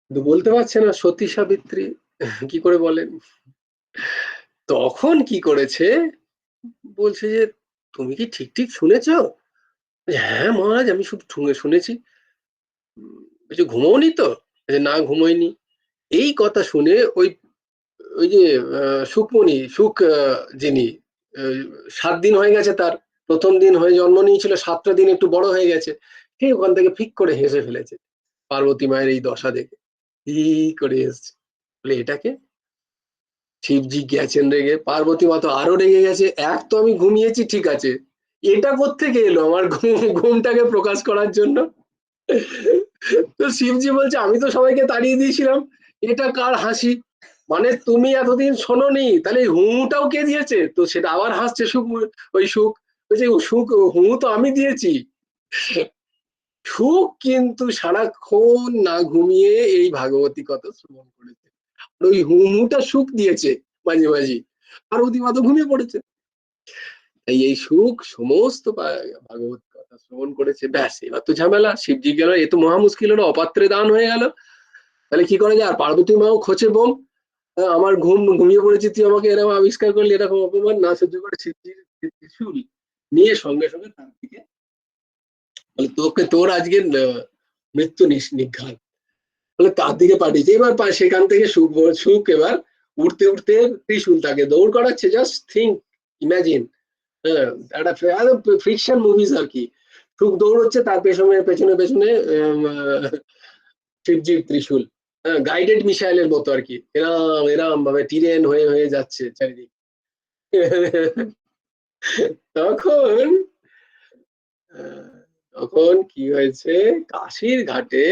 কিন্তু বলতে পারছে না সতী সাবিত্রী, কি করে বলেন? তখন কি করেছে, বলছে যে তুমি কি ঠিক ঠিক শুনেছো? হ্যাঁ মহারাজ আমি সব শুনেছি। বলছে ঘুমোওনি তো? না ঘুমোইনি। এই কথা শুনে ওই ওই যে সুখমণি সুখ যিনি 7 দিন হয়ে গেছে তার, প্রথম দিন হয়ে জন্ম নিয়েছিল, 7টা দিন একটু বড় হয়ে গেছে, ঠিক ওখান থেকে ফিক করে হেসে ফেলেছে পার্বতী মায়ের এই দশা দেখে, হি করে এসছে। বলে এটাকে, শিবজি গেছেন রেগে, পার্বতী মা তো আরো রেগে গেছে, এক তো আমি ঘুমিয়েছি ঠিক আছে, এটা কোত্থেকে এলো আমার ঘুমটাকে প্রকাশ করার জন্য। তো শিবজি বলছে আমি তো সবাইকে তাড়িয়ে দিয়েছিলাম, এটা কার হাসি, মানে তুমি এতদিন শোনোনি, তাহলে হুটাও কে দিয়েছে, তো সেটা আবার হাসছে সুখ, ওই সুখ বলছে সুখ হু তো আমি দিয়েছি। সুখ কিন্তু সারাক্ষণ না ঘুমিয়ে এই ভাগবতী কথা শ্রবণ করেছে, ওই হুটা সুখ দিয়েছে মাঝে মাঝে, পার্বতী মা তো ঘুমিয়ে পড়েছে। তাই এই সুখ সমস্ত ভাগবত কথা শ্রবণ করেছে, ব্যাস এবার তো ঝামেলা, শিবজি গেল, এ তো মহা মুশকিল হলো, অপাত্রে দান হয়ে গেল, তাহলে কি করা যায়, আর পার্বতী মাও খোঁচে বোম, আমার ঘুমিয়ে পড়েছি, তুই আমাকে এরকম আবিষ্কার করলি, এরকম অপমান না সহ্য করে শিবজির ত্রিশূল নিয়ে সঙ্গে সঙ্গে তার দিকে, তোকে তোর আজকে মৃত্যু নিঘাত, বলে তার দিকে পাঠিয়েছে। এবার সেখান থেকে সুখ সুখ এবার উঠতে উঠতে ত্রিশূল তাকে দৌড় করাচ্ছে, জাস্ট থিঙ্ক, ইমাজিন, হ্যাঁ, একটা ফিকশন মুভিজ আর কি, সুখ দৌড়চ্ছে তার পেছনে পেছনে পেছনে শিবজির ত্রিশূল, গাইডেড মিসাইলের মতো আর কি, এরাম এরাম ভাবে টিরেন হয়ে হয়ে যাচ্ছে চারিদিক। তখন তখন কি হয়েছে, কাশীর ঘাটে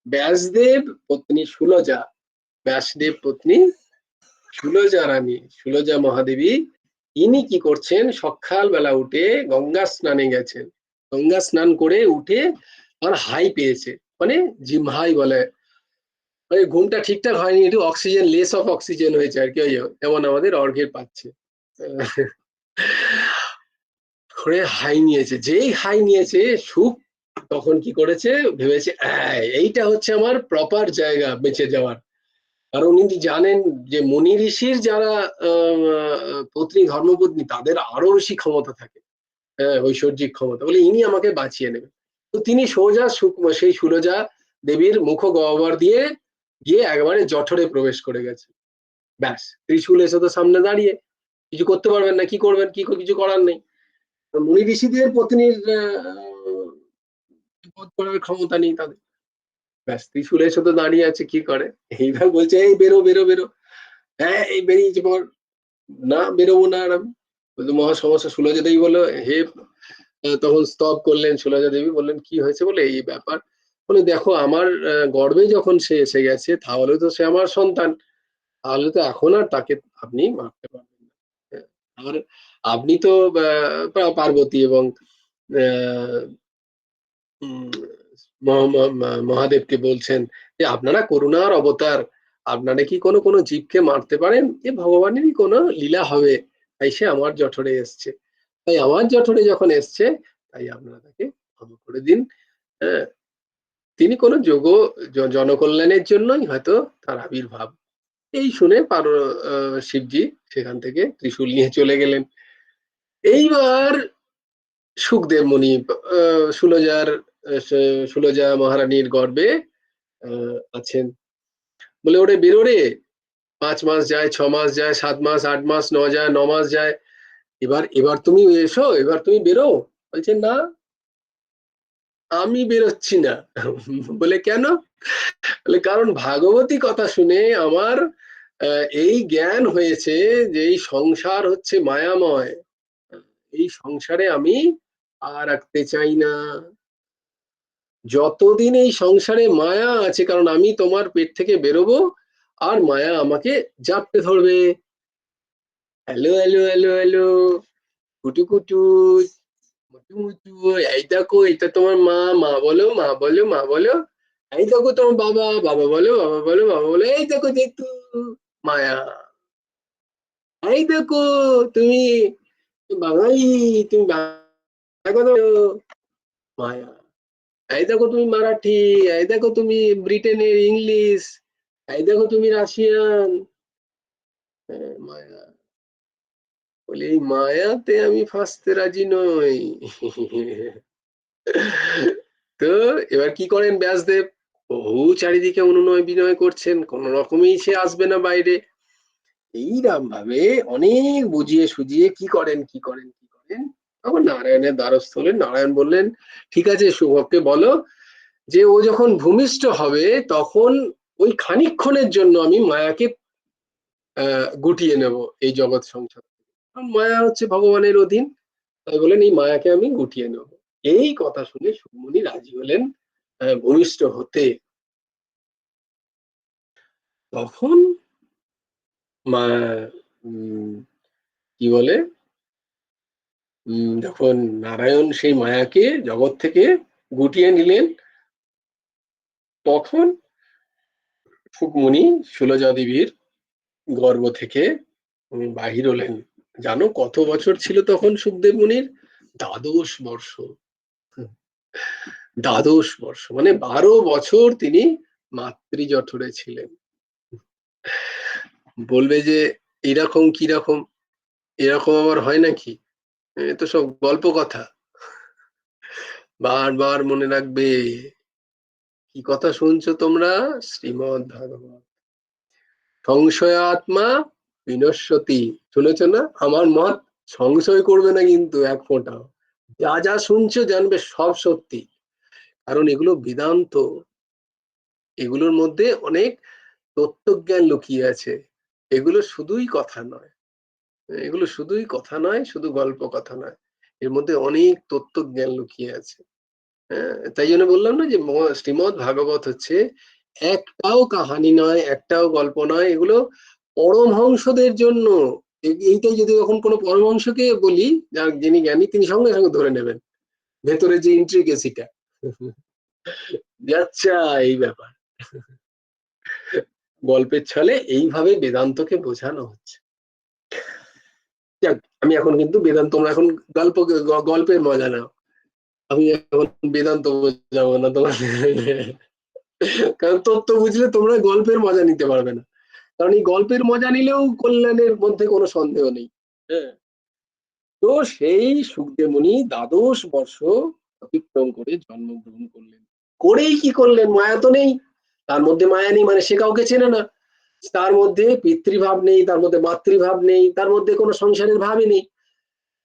ব্যাসদেব পত্নী সুলজা, ব্যাসদেব পত্নী সুলজা রানী, সুলজা মহাদেবী, ইনি কি করছেন, সকাল বেলা উঠে গঙ্গা স্নানে গেছেন, গঙ্গা স্নান করে উঠে আর হাই পেয়েছে, মানে জিম হাই বলে, মানে ঘুমটা ঠিকঠাক হয়নি, একটু অক্সিজেন, লেস অফ অক্সিজেন হয়েছে আর কি, ওই যেমন আমাদের অর্ঘের পাচ্ছে, করে হাই নিয়েছে, যেই হাই নিয়েছে সুখ, তখন কি করেছে, ভেবেছে এইটা হচ্ছে আমার প্রপার জায়গা বেঁচে যাওয়ার, কারণ উনি জানেন যে মুনি ঋষির যারা পত্নী ধর্মপত্নী তাদের আরো বেশি ক্ষমতা থাকে, হ্যাঁ ঐশ্বর্যিক ক্ষমতা, বলে ইনি আমাকে বাঁচিয়ে নেবেন। তো তিনি সোজা সেই সুরজা দেবীর মুখ গহ্বর দিয়ে গিয়ে একবারে জঠরে প্রবেশ করে গেছে, ব্যাস ত্রিশূল এসে তো সামনে দাঁড়িয়ে, কিছু করতে পারবেন না, কি করবেন, কি কিছু করার নেই, মুনি ঋষিদের পত্নীর বধ করার ক্ষমতা নেই তাদের, ব্যাস ত্রিশূল এসে তো দাঁড়িয়ে আছে, কি করে, এইবার বলছে এই বেরো বেরো বেরো, হ্যাঁ এই বেরিয়েছে পর, না বেরোবো না আর আমি, মহা সমস্যা, সুলজা দেবী বললো হে, তখন স্তব করলেন সুলজা দেবী, বললেন কি হয়েছে, বলে এই ব্যাপার, বলে দেখো আমার গর্ভে যখন সে এসে গেছে তাহলে তো সে আমার সন্তান, তাহলে তো এখন আর তাকে আপনি মারতে পারবেন না, আর আপনি তো পার্বতী এবং মহাদেবকে বলছেন যে আপনারা করুণার অবতার, আপনারা কি কোনো কোনো জীবকে মারতে পারেন, এ ভগবানেরই কোনো লীলা হবে, তাই সে আমার জঠরে এসছে, তাই আমার জঠরে যখন এসছে তাই আপনারা তাকে ক্ষমা করে দিন, হ্যাঁ, তিনি কোনো যোগ জনকল্যাণের জন্যই হয়তো তার আবির্ভাব। এই শুনে শিবজি সেখান থেকে ত্রিশূল নিয়ে চলে গেলেন। এইবার সুখদেব মুনি সুলজার সুলজা মহারানীর গর্ভে আছেন, বলে ওরে বেরো রে, 5 মাস যায়, 6 মাস যায়, 7 মাস, 8 মাস, যায় 9 মাস যায়, এবার এবার তুমি এসো, এবার তুমি বেরো, বলছে না আমি বেরোচ্ছি না। বলে কেন, বলে কারণ ভাগবতী কথা শুনে আমার এই জ্ঞান হয়েছে যে এই সংসার হচ্ছে মায়াময়, এই সংসারে আমি আর রাখতে চাই না, যতদিন এই সংসারে মায়া আছে, কারণ আমি তোমার পেট থেকে বেরোবো আর মায়া আমাকে জাপটে ধরবে, হ্যালো হ্যালো হ্যালো হ্যালো, কুটু কুটু, মুটু মুটু, এই দেখো এটা তোমার মা, মা বলো মা বলো মা বলো, এই দেখো তোমার বাবা, বাবা বলো বাবা বলো বাবা বলো, এই দেখো জেঠু, মায়া, এই দেখো তুমি বাঙালি, তুমি বাংলা কথা বলো, মায়া, এই দেখো তুমি মারাঠি, এই দেখো তুমি ব্রিটেনের ইংলিশ, এই দেখো তুমি রাশিয়ান, মায়া, বলে এই মায়াতে আমি ফাঁসতে রাজি নই। তো এবার কি করেন ব্যাসদেব, বহু চারিদিকে অনুনয় বিনয় করছেন, কোন রকমেই সে আসবে না বাইরে, এইরকম ভাবে অনেক বুঝিয়ে সুঝিয়ে কি করেন তখন নারায়ণের দ্বারস্থ হলেন। নারায়ণ বললেন, ঠিক আছে শুভকে বলো যে ও যখন ভূমিষ্ঠ হবে তখন ওই খানিকক্ষণের জন্য আমি মায়াকে গুটিয়ে নেব এই জগৎ সংসার। কারণ মায়া হচ্ছে ভগবানের অধীন, তাই বলেন এই মায়াকে আমি গুটিয়ে নেব। এই কথা শুনে সুমুনি রাজি হলেন ভূমিষ্ঠ হতে। তখন মা কি বলে যখন নারায়ণ সেই মায়াকে জগৎ থেকে গুটিয়ে নিলেন, তখন সুকমুনি সুলজা দেবীর গর্ভ থেকে বাহির হলেন। জানো কত বছর ছিল তখন সুখদেব মুনির? 12 বর্ষ। 12 বর্ষ মানে 12 বছর তিনি মাতৃজঠরে ছিলেন। বলবে যে এরকম কিরকম, এরকম আবার হয় নাকি? এ তো সব গল্প কথা। বারবার মনে রাখবে, কি কথা শুনছো তোমরা? শ্রীমদ্ ভাগবত। সংশয়াত্মা বিনশ্যতি, শুনেছ না? আমার মত সংশয় করবে না কিন্তু এক ফোঁটাও। যা যা শুনছো জানবে সব সত্যি, কারণ এগুলো বেদান্ত, এগুলোর মধ্যে অনেক তত্ত্বজ্ঞান লুকিয়ে আছে। এগুলো শুধুই কথা নয়, এগুলো শুধুই কথা নয়, শুধু গল্প কথা নয়, এর মধ্যে অনেক তত্ত্বজ্ঞান লুকিয়ে আছে। হ্যাঁ, তাই জন্য বললাম না যে শ্রীমদ্ ভাগবত হচ্ছে একটাও কাহানি নয়, একটাও গল্প নয়, এগুলো পরমহংসদের জন্য। এইটাই যদি এখন কোনো পরমহংসকে বলি, যার যিনি জ্ঞানী, তিনি সঙ্গে সঙ্গে ধরে নেবেন ভেতরে যে ইন্ট্রিকেসিটা। আচ্ছা, এই ব্যাপার। গল্পের ছলে এইভাবে বেদান্তকে বোঝানো হচ্ছে। যাক, আমি এখন কিন্তু বেদান্ত, তোমরা এখন গল্পের মজা নাও, আমি এখন বেদান্ত বোঝাবো না তোমাদের। কারণ তত্ত্ব বুঝলে তোমরা গল্পের মজা নিতে পারবে না, কারণ এই গল্পের মজা নিলেও কল্যাণের মধ্যে কোনো সন্দেহ নেই। হ্যাঁ, তো সেই সুখদেব মুনি 12 বর্ষ অতিক্রম করে জন্মগ্রহণ করলেন। করেই কি করলেন? মায়া তো নেই তার মধ্যে, মায়া নেই মানে সে কাউকে চেনে না, তার মধ্যে পিতৃভাব নেই, তার মধ্যে মাতৃভাব নেই, তার মধ্যে কোনো সংসারের ভাবই নেই।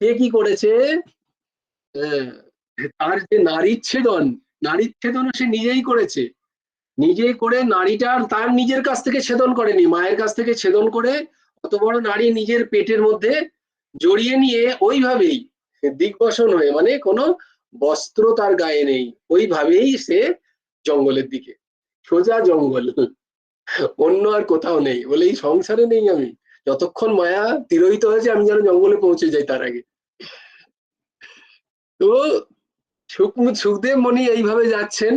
সে কি করেছে? তার যে নারীচ্ছেদন সে নিজেই করেছে। নিজে করে নারীটার তার নিজের কাছ থেকে ছেদন করেনি, মায়ের কাছ থেকে ছেদন করে অত বড় নারী নিজের পেটের মধ্যে জড়িয়ে নিয়ে ওইভাবেই দিগ্বসন হয়ে, মানে কোনো বস্ত্র তার গায়ে নেই, ওইভাবেই সে জঙ্গলের দিকে, সোজা জঙ্গল, অন্য আর কোথাও নেই। বলে এই সংসারে নেই আমি, যতক্ষণ মায়া তিরোহিত হয়েছে আমি যেন জঙ্গলে পৌঁছে যাই তার আগে। তো সুখদেব মুনি এইভাবে যাচ্ছেন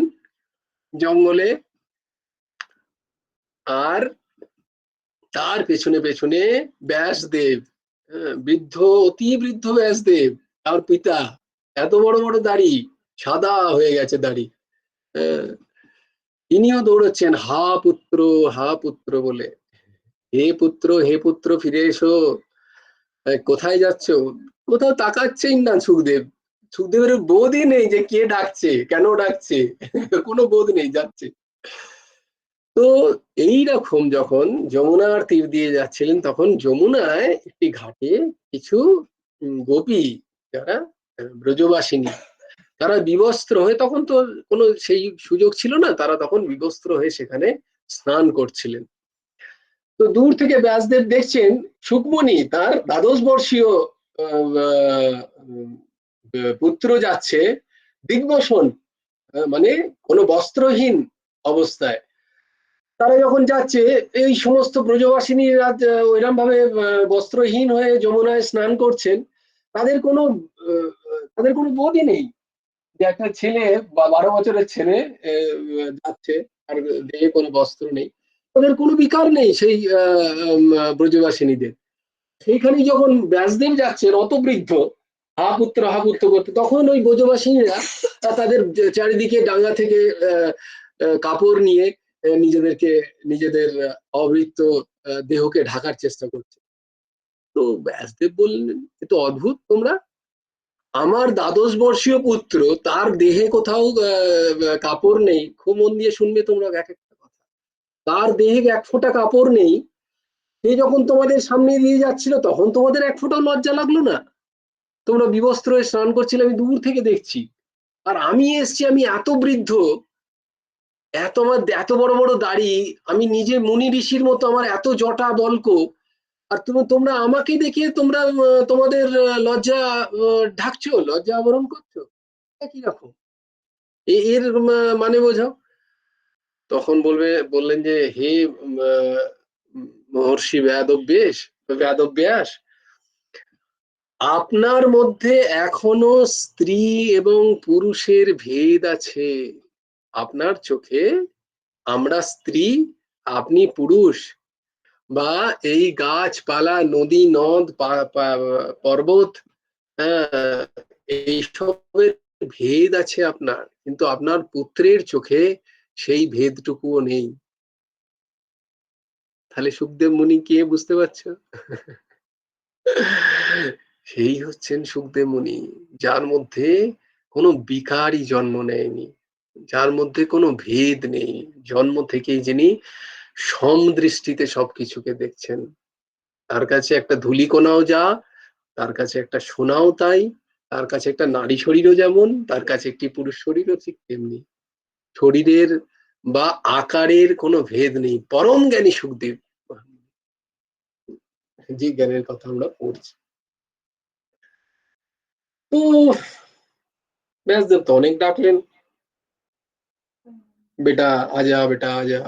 জঙ্গলে, আর তার পেছনে পেছনে ব্যাসদেব, বৃদ্ধ, অতি বৃদ্ধ ব্যাসদেব, তার পিতা, এত বড় বড় দাড়ি, সাদা হয়ে গেছে দাড়ি। তিনিও দৌড়চ্ছেন, হা পুত্র বলে, হে পুত্র, হে পুত্র ফিরে এসো, কোথায় যাচ্ছ? কোথাও তাকাচ্ছেই না সুখদেব। সুখদেবের বোধই নেই যে কে ডাকছে, কেন ডাকছে, কোনো বোধ নেই, যাচ্ছে। তো এইরকম যখন যমুনার তীর দিয়ে যাচ্ছিলেন, তখন যমুনায় একটি ঘাটে কিছু গোপী, যারা ব্রজবাসিনী, তারা বিবস্ত্র হয়ে, তখন তো কোনো সেই সুযোগ ছিল না, তারা তখন বিবস্ত্র হয়ে সেখানে স্নান করছিলেন। তো দূর থেকে ব্যাসদেব দেখছেন সুকমণি তার 12 বর্ষীয় পুত্র যাচ্ছে দিগ্বসন, মানে কোনো বস্ত্রহীন অবস্থায়। তারা যখন যাচ্ছে, এই সমস্ত ব্রজবাসিনীরা ওইরকম ভাবে বস্ত্রহীন হয়ে যমুনায় স্নান করছেন, তাদের কোনো তাদের কোনো বোধই নেই যে একটা ছেলে বা 12 বছরের ছেলে যাচ্ছে, আর দেহে কোনো বস্ত্র নেই, তাদের কোনো বিকার নেই সেই ব্রজবাসিনীদের। সেইখানে যখন ব্যাসদেব যাচ্ছেন অত বৃদ্ধ, হা পুত্র করতে, তখন ওই ব্রজবাসিনীরা তাদের চারিদিকে ডাঙ্গা থেকে কাপড় নিয়ে নিজেদেরকে, নিজেদের অবৃত্ত দেহকে ঢাকার চেষ্টা করছে। তো ব্যাসদেব বললেন, এ তো অদ্ভুত, তোমরা, আমার 12 বর্ষীয় পুত্র, তার দেহে কোথাও কাপড় নেই, খুব মন দিয়ে শুনবে তোমরা এক একটা কথা, তার দেহে এক ফোঁটা কাপড় নেই, সে যখন তোমাদের সামনে দিয়ে যাচ্ছিল তখন তোমাদের এক ফোঁটাও লজ্জা লাগলো না? তোমরা বিবস্ত্র হয়ে স্নান করছিলে, আমি দূর থেকে দেখছি। আর আমি এসছি, আমি এত বৃদ্ধ, আমার এত বড় বড় দাড়ি, আমি নিজে মুনি ঋষির মতো, আমার এত জটা বল্ক, আর তোমরা আমাকে দেখে তোমরা তোমাদের লজ্জা ঢাকছো, লজ্জা আবরণ করছো। একই রকম। এর মানে বোঝাও। তখন বললেন যে, হে মহর্ষি বেদব্যাস, বেদব্যাস, আপনার মধ্যে এখনো স্ত্রী এবং পুরুষের ভেদ আছে। আপনার চোখে আমরা স্ত্রী, আপনি পুরুষ, বা এই গাছপালা, নদী নদ, পর্বত, হ্যাঁ, এইসবের ভেদ আছে আপনার, কিন্তু আপনার পুত্রের চোখে সেই ভেদটুকুও নেই। তাহলে সুখদেব মুনি কে, বুঝতে পারছো? সেই হচ্ছেন সুখদেব মুনি, যার মধ্যে কোনো বিকারই জন্ম নেয়নি, যার মধ্যে কোনো ভেদ নেই। জন্ম থেকেই যিনি সমদৃষ্টিতে সবকিছুকে দেখছেন। তার কাছে একটা ধূলিকণাও যা, তার কাছে একটা সোনাও তাই, তার কাছে একটা নারী শরীরও যেমন, তার কাছে একটি পুরুষ শরীরও ঠিক তেমনি। শরীরের বা আকারের কোনো ভেদ নেই। পরম জ্ঞানী সুখদেব, যে জ্ঞানের কথা আমরা পড়ছি। তো ব্যাসদেব তো অনেক ডাকলেন, বেটা আজা, বেটা আজা।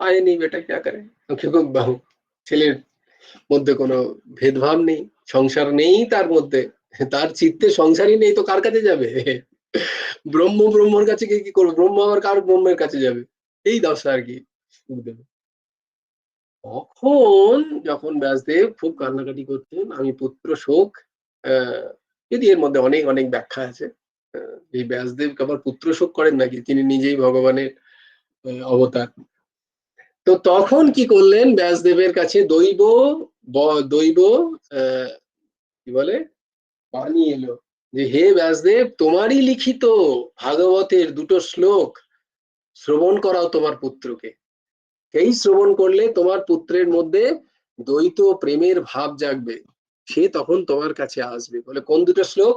আয় নি বেটা, ক্যা করে। क्योंकि ছেলের মধ্যে কোনো ভেদভাব নেই, সংসার নেই তার মধ্যে, তার চিত্তে সংসারই নেই, তো কার কাছে যাবে? ব্রহ্মর কাছে গিয়ে কি করবে? ব্রহ্ম আবার কার ব্রহ্মের কাছে যাবে? এই দশা আর কি। তখন যখন ব্যাসদেব খুব কান্নাকাটি করতেন, আমি পুত্র শোক, আহ, যদি এর মধ্যে অনেক অনেক ব্যাখ্যা আছে, এই ব্যাসদেব আবার পুত্র শোক করেন নাকি, তিনি নিজেই ভগবানের অবতার। তো তখন কি করলেন, ব্যাসদেবের কাছে দৈব আহ, কি বলে, বাণী এলো যে, হে ব্যাসদেব, তোমারই লিখিত ভাগবতের দুটো শ্লোক শ্রবণ করাও তোমার পুত্রকে। সেই শ্রবণ করলে তোমার পুত্রের মধ্যে দ্বৈত প্রেমের ভাব জাগবে, সে তখন তোমার কাছে আসবে। বলে কোন দুটো শ্লোক?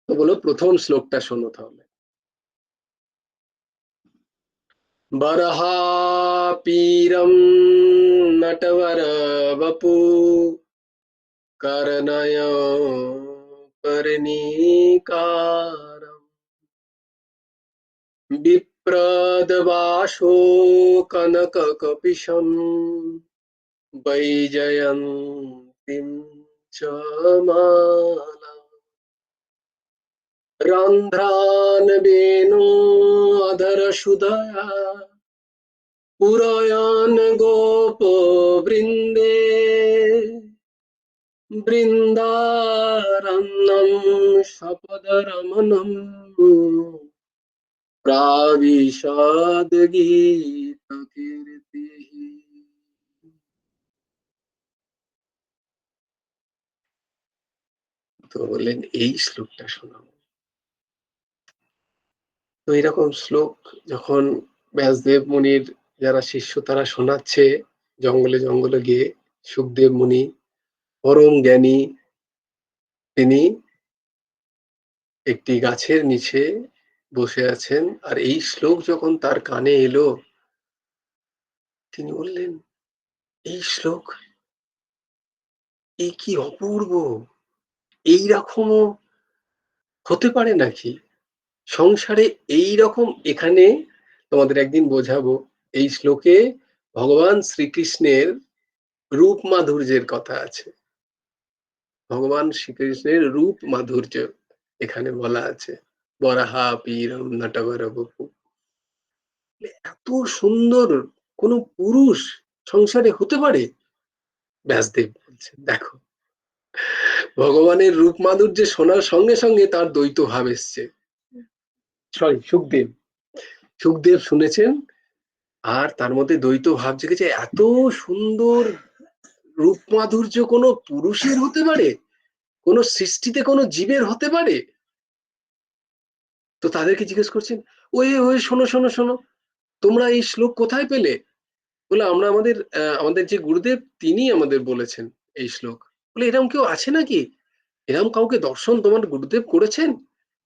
তো বলো প্রথম শ্লোকটা শোনো তাহলে। বরহাপীরম নটবর বপু করনয় कर्णिकारम् বিপ্রদবাসো কনককপিশম বৈজয়ন্তীম চ মালা রন্ধ্রান বেণু অধর সুধয়া পুরয়ন গোপ বৃন্দে বৃন্দারণ্যম সপদরমণম প্রাবিশদ গীত কীর্তি। তো বললেন এই শ্লোকটা শোনাও। তো এরকম শ্লোক যখন ব্যাসদেব মুনির যারা শিষ্য তারা শোনাচ্ছে জঙ্গলে জঙ্গলে গিয়ে, সুখদেব মুনি পরম জ্ঞানী, তিনি একটি গাছের নিচে বসে আছেন, আর এই শ্লোক যখন তার কানে এলো, তিনি বললেন এই শ্লোক, এই কি অপূর্ব, এইরকমও হতে পারে নাকি সংসারে? এই রকম, এখানে তোমাদের একদিন বোঝাবো, এই শ্লোকে ভগবান শ্রীকৃষ্ণের রূপ মাধুর্যের কথা আছে। ভগবান শ্রীকৃষ্ণের রূপ মাধুর্য এখানে বলা আছে। বরাহা পীরম নটবর বপু, এত সুন্দর কোন পুরুষ সংসারে হতে পারে? ব্যাসদেব বলছেন দেখো, ভগবানের রূপ মাধুর্য শোনার সঙ্গে সঙ্গে তার দ্বৈত ভাব এসছে। সরি, সুখদেব শুনেছেন, আর তার মধ্যে দ্বৈত ভাব জেগেছে। এত সুন্দর রূপ মাধুর্য কোনো পুরুষের হতে পারে, কোন সৃষ্টিতে কোনো জীবের হতে পারে? তো তাদেরকে জিজ্ঞেস করছেন, ওই ওই শোনো শোনো শোনো, তোমরা এই শ্লোক কোথায় পেলে? বলে আমরা আমাদের যে গুরুদেব তিনি আমাদের বলেছেন এই শ্লোক। বলে এরকম কেউ আছে নাকি, এরকম কাউকে দর্শন তোমার গুরুদেব করেছেন?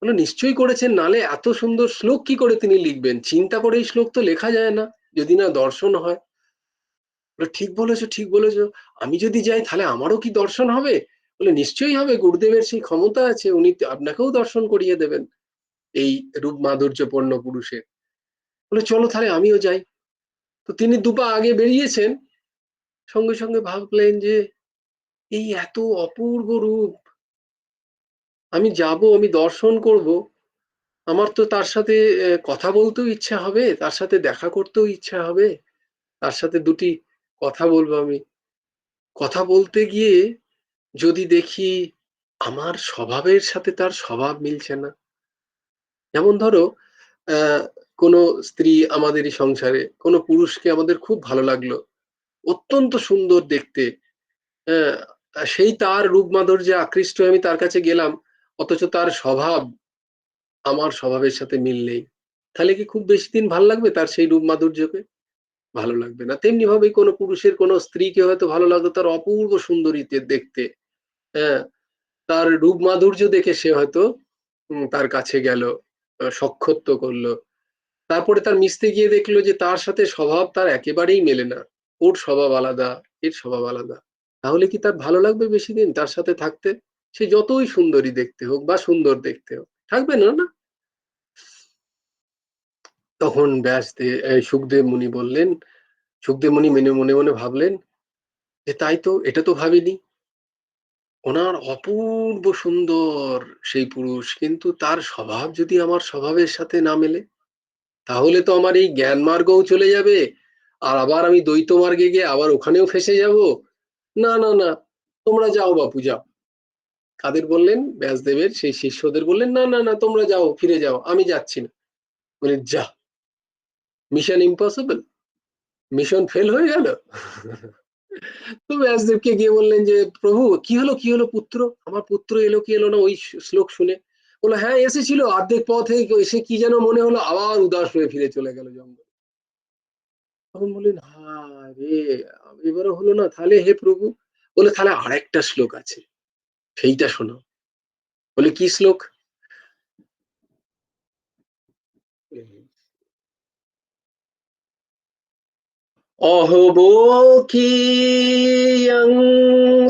বলে নিশ্চয়ই করেছেন, নালে এত সুন্দর শ্লোক কি করে তিনি লিখবেন, চিন্তা করে এই শ্লোক তো লেখা যায় না যদি না দর্শন হয়। বলে ঠিক বলেছো, ঠিক বলেছো, আমি যদি যাই তাহলে আমারও কি দর্শন হবে? বলে নিশ্চয়ই হবে, গুরুদেবের সেই ক্ষমতা আছে, উনি আপনাকেও দর্শন করিয়ে দেবেন এই রূপ মাধুর্যপূর্ণ পুরুষের। বলে চলো তাহলে আমিও যাই। তো তিনি দুপা আগে বেরিয়েছেন, সঙ্গে সঙ্গে ভাবলেন যে এই এত অপূর্ব রূপ, আমি যাব, আমি দর্শন করব, আমার তো তার সাথে কথা বলতেও ইচ্ছা হবে, তার সাথে দেখা করতেও ইচ্ছা হবে, তার সাথে দুটি কথা বলবো আমি। কথা বলতে গিয়ে যদি দেখি আমার স্বভাবের সাথে তার স্বভাব মিলছে না। যেমন ধরো আহ কোনো স্ত্রী আমাদেরই সংসারে, কোনো পুরুষকে আমাদের খুব ভালো লাগলো, অত্যন্ত সুন্দর দেখতে, হ্যাঁ, সেই তার রূপ মাধুর্যে আকৃষ্ট হয়ে আমি তার কাছে গেলাম, অথচ তার স্বভাব আমার স্বভাবের সাথে মিল নেই, তাহলে কি খুব বেশি দিন ভালো লাগবে তার সেই রূপ মাধুর্যকে? ভালো লাগবে না। তেমনি ভাবে কোনো পুরুষের কোনো স্ত্রীকে হয়তো ভালো লাগতো তার অপূর্ব সুন্দরীতে দেখতে, হ্যাঁ, তার রূপ মাধুর্য দেখে সে হয়তো তার কাছে গেল, সখ্যত্ব করলো, তারপরে তার মিশতে গিয়ে দেখলো যে তার সাথে স্বভাব তার একেবারেই মেলে না, ওর স্বভাব আলাদা, এর স্বভাব আলাদা, তাহলে কি তার ভালো লাগবে বেশি দিন তার সাথে থাকতে? সে যতই সুন্দরী দেখতে হোক বা সুন্দর দেখতে হোক, থাকবে না, না। তখন সুখদেব মুনি বললেন, সুখদেব মুনি মনে মনে মনে ভাবলেন যে তাই তো, এটা তো ভাবিনি, ওনার অপূর্ব সুন্দর সেই পুরুষ, কিন্তু তার স্বভাব যদি আমার স্বভাবের সাথে না মেলে, তাহলে তো আমার এই জ্ঞান মার্গও চলে যাবে, আর আবার আমি দ্বৈত মার্গে গিয়ে আবার ওখানেও ফেসে যাব। না না না, তোমরা যাও বাপু, যাও। কাদের বললেন? ব্যাসদেবের সেই শিষ্যদের বললেন, না না না, তোমরা যাও, ফিরে যাও, আমি যাচ্ছি না। বলে যা, মিশন ইম্পসিবল, মিশন ফেল হয়ে গেল। তো ব্যাসদেবকে গিয়ে বললেন যে প্রভু কি হলো, কি হলো, পুত্র, আমার পুত্র এলো কি এলো না ওই শ্লোক শুনে? বললো হ্যাঁ এসেছিল, অর্ধেক পথে এসে কি যেন মনে হলো, আবার উদাস হয়ে ফিরে চলে গেল জঙ্গল। তখন বললেন হ্যাঁ রে, এবারও হলো না, তাহলে হে প্রভু, বলে তাহলে আরেকটা শ্লোক আছে, সেইটা শোনো। বলে কি শ্লোক? অহবো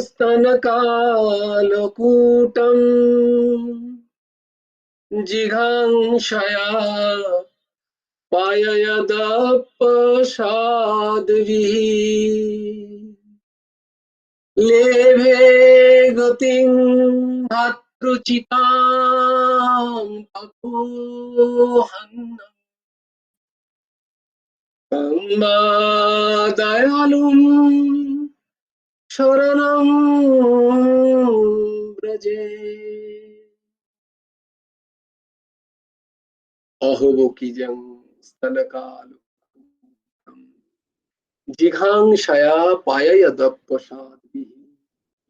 স্তনকালকূটং জিঘাংসয়া পায়য়দপসাদ্ভিः लेभे गतिं भर्तृचितां तपोहन्नं तं वा दयालुं शरणं व्रजे। अहोबकीजं स्तनकालुकं जिघांसया पाययदपसाद्भिः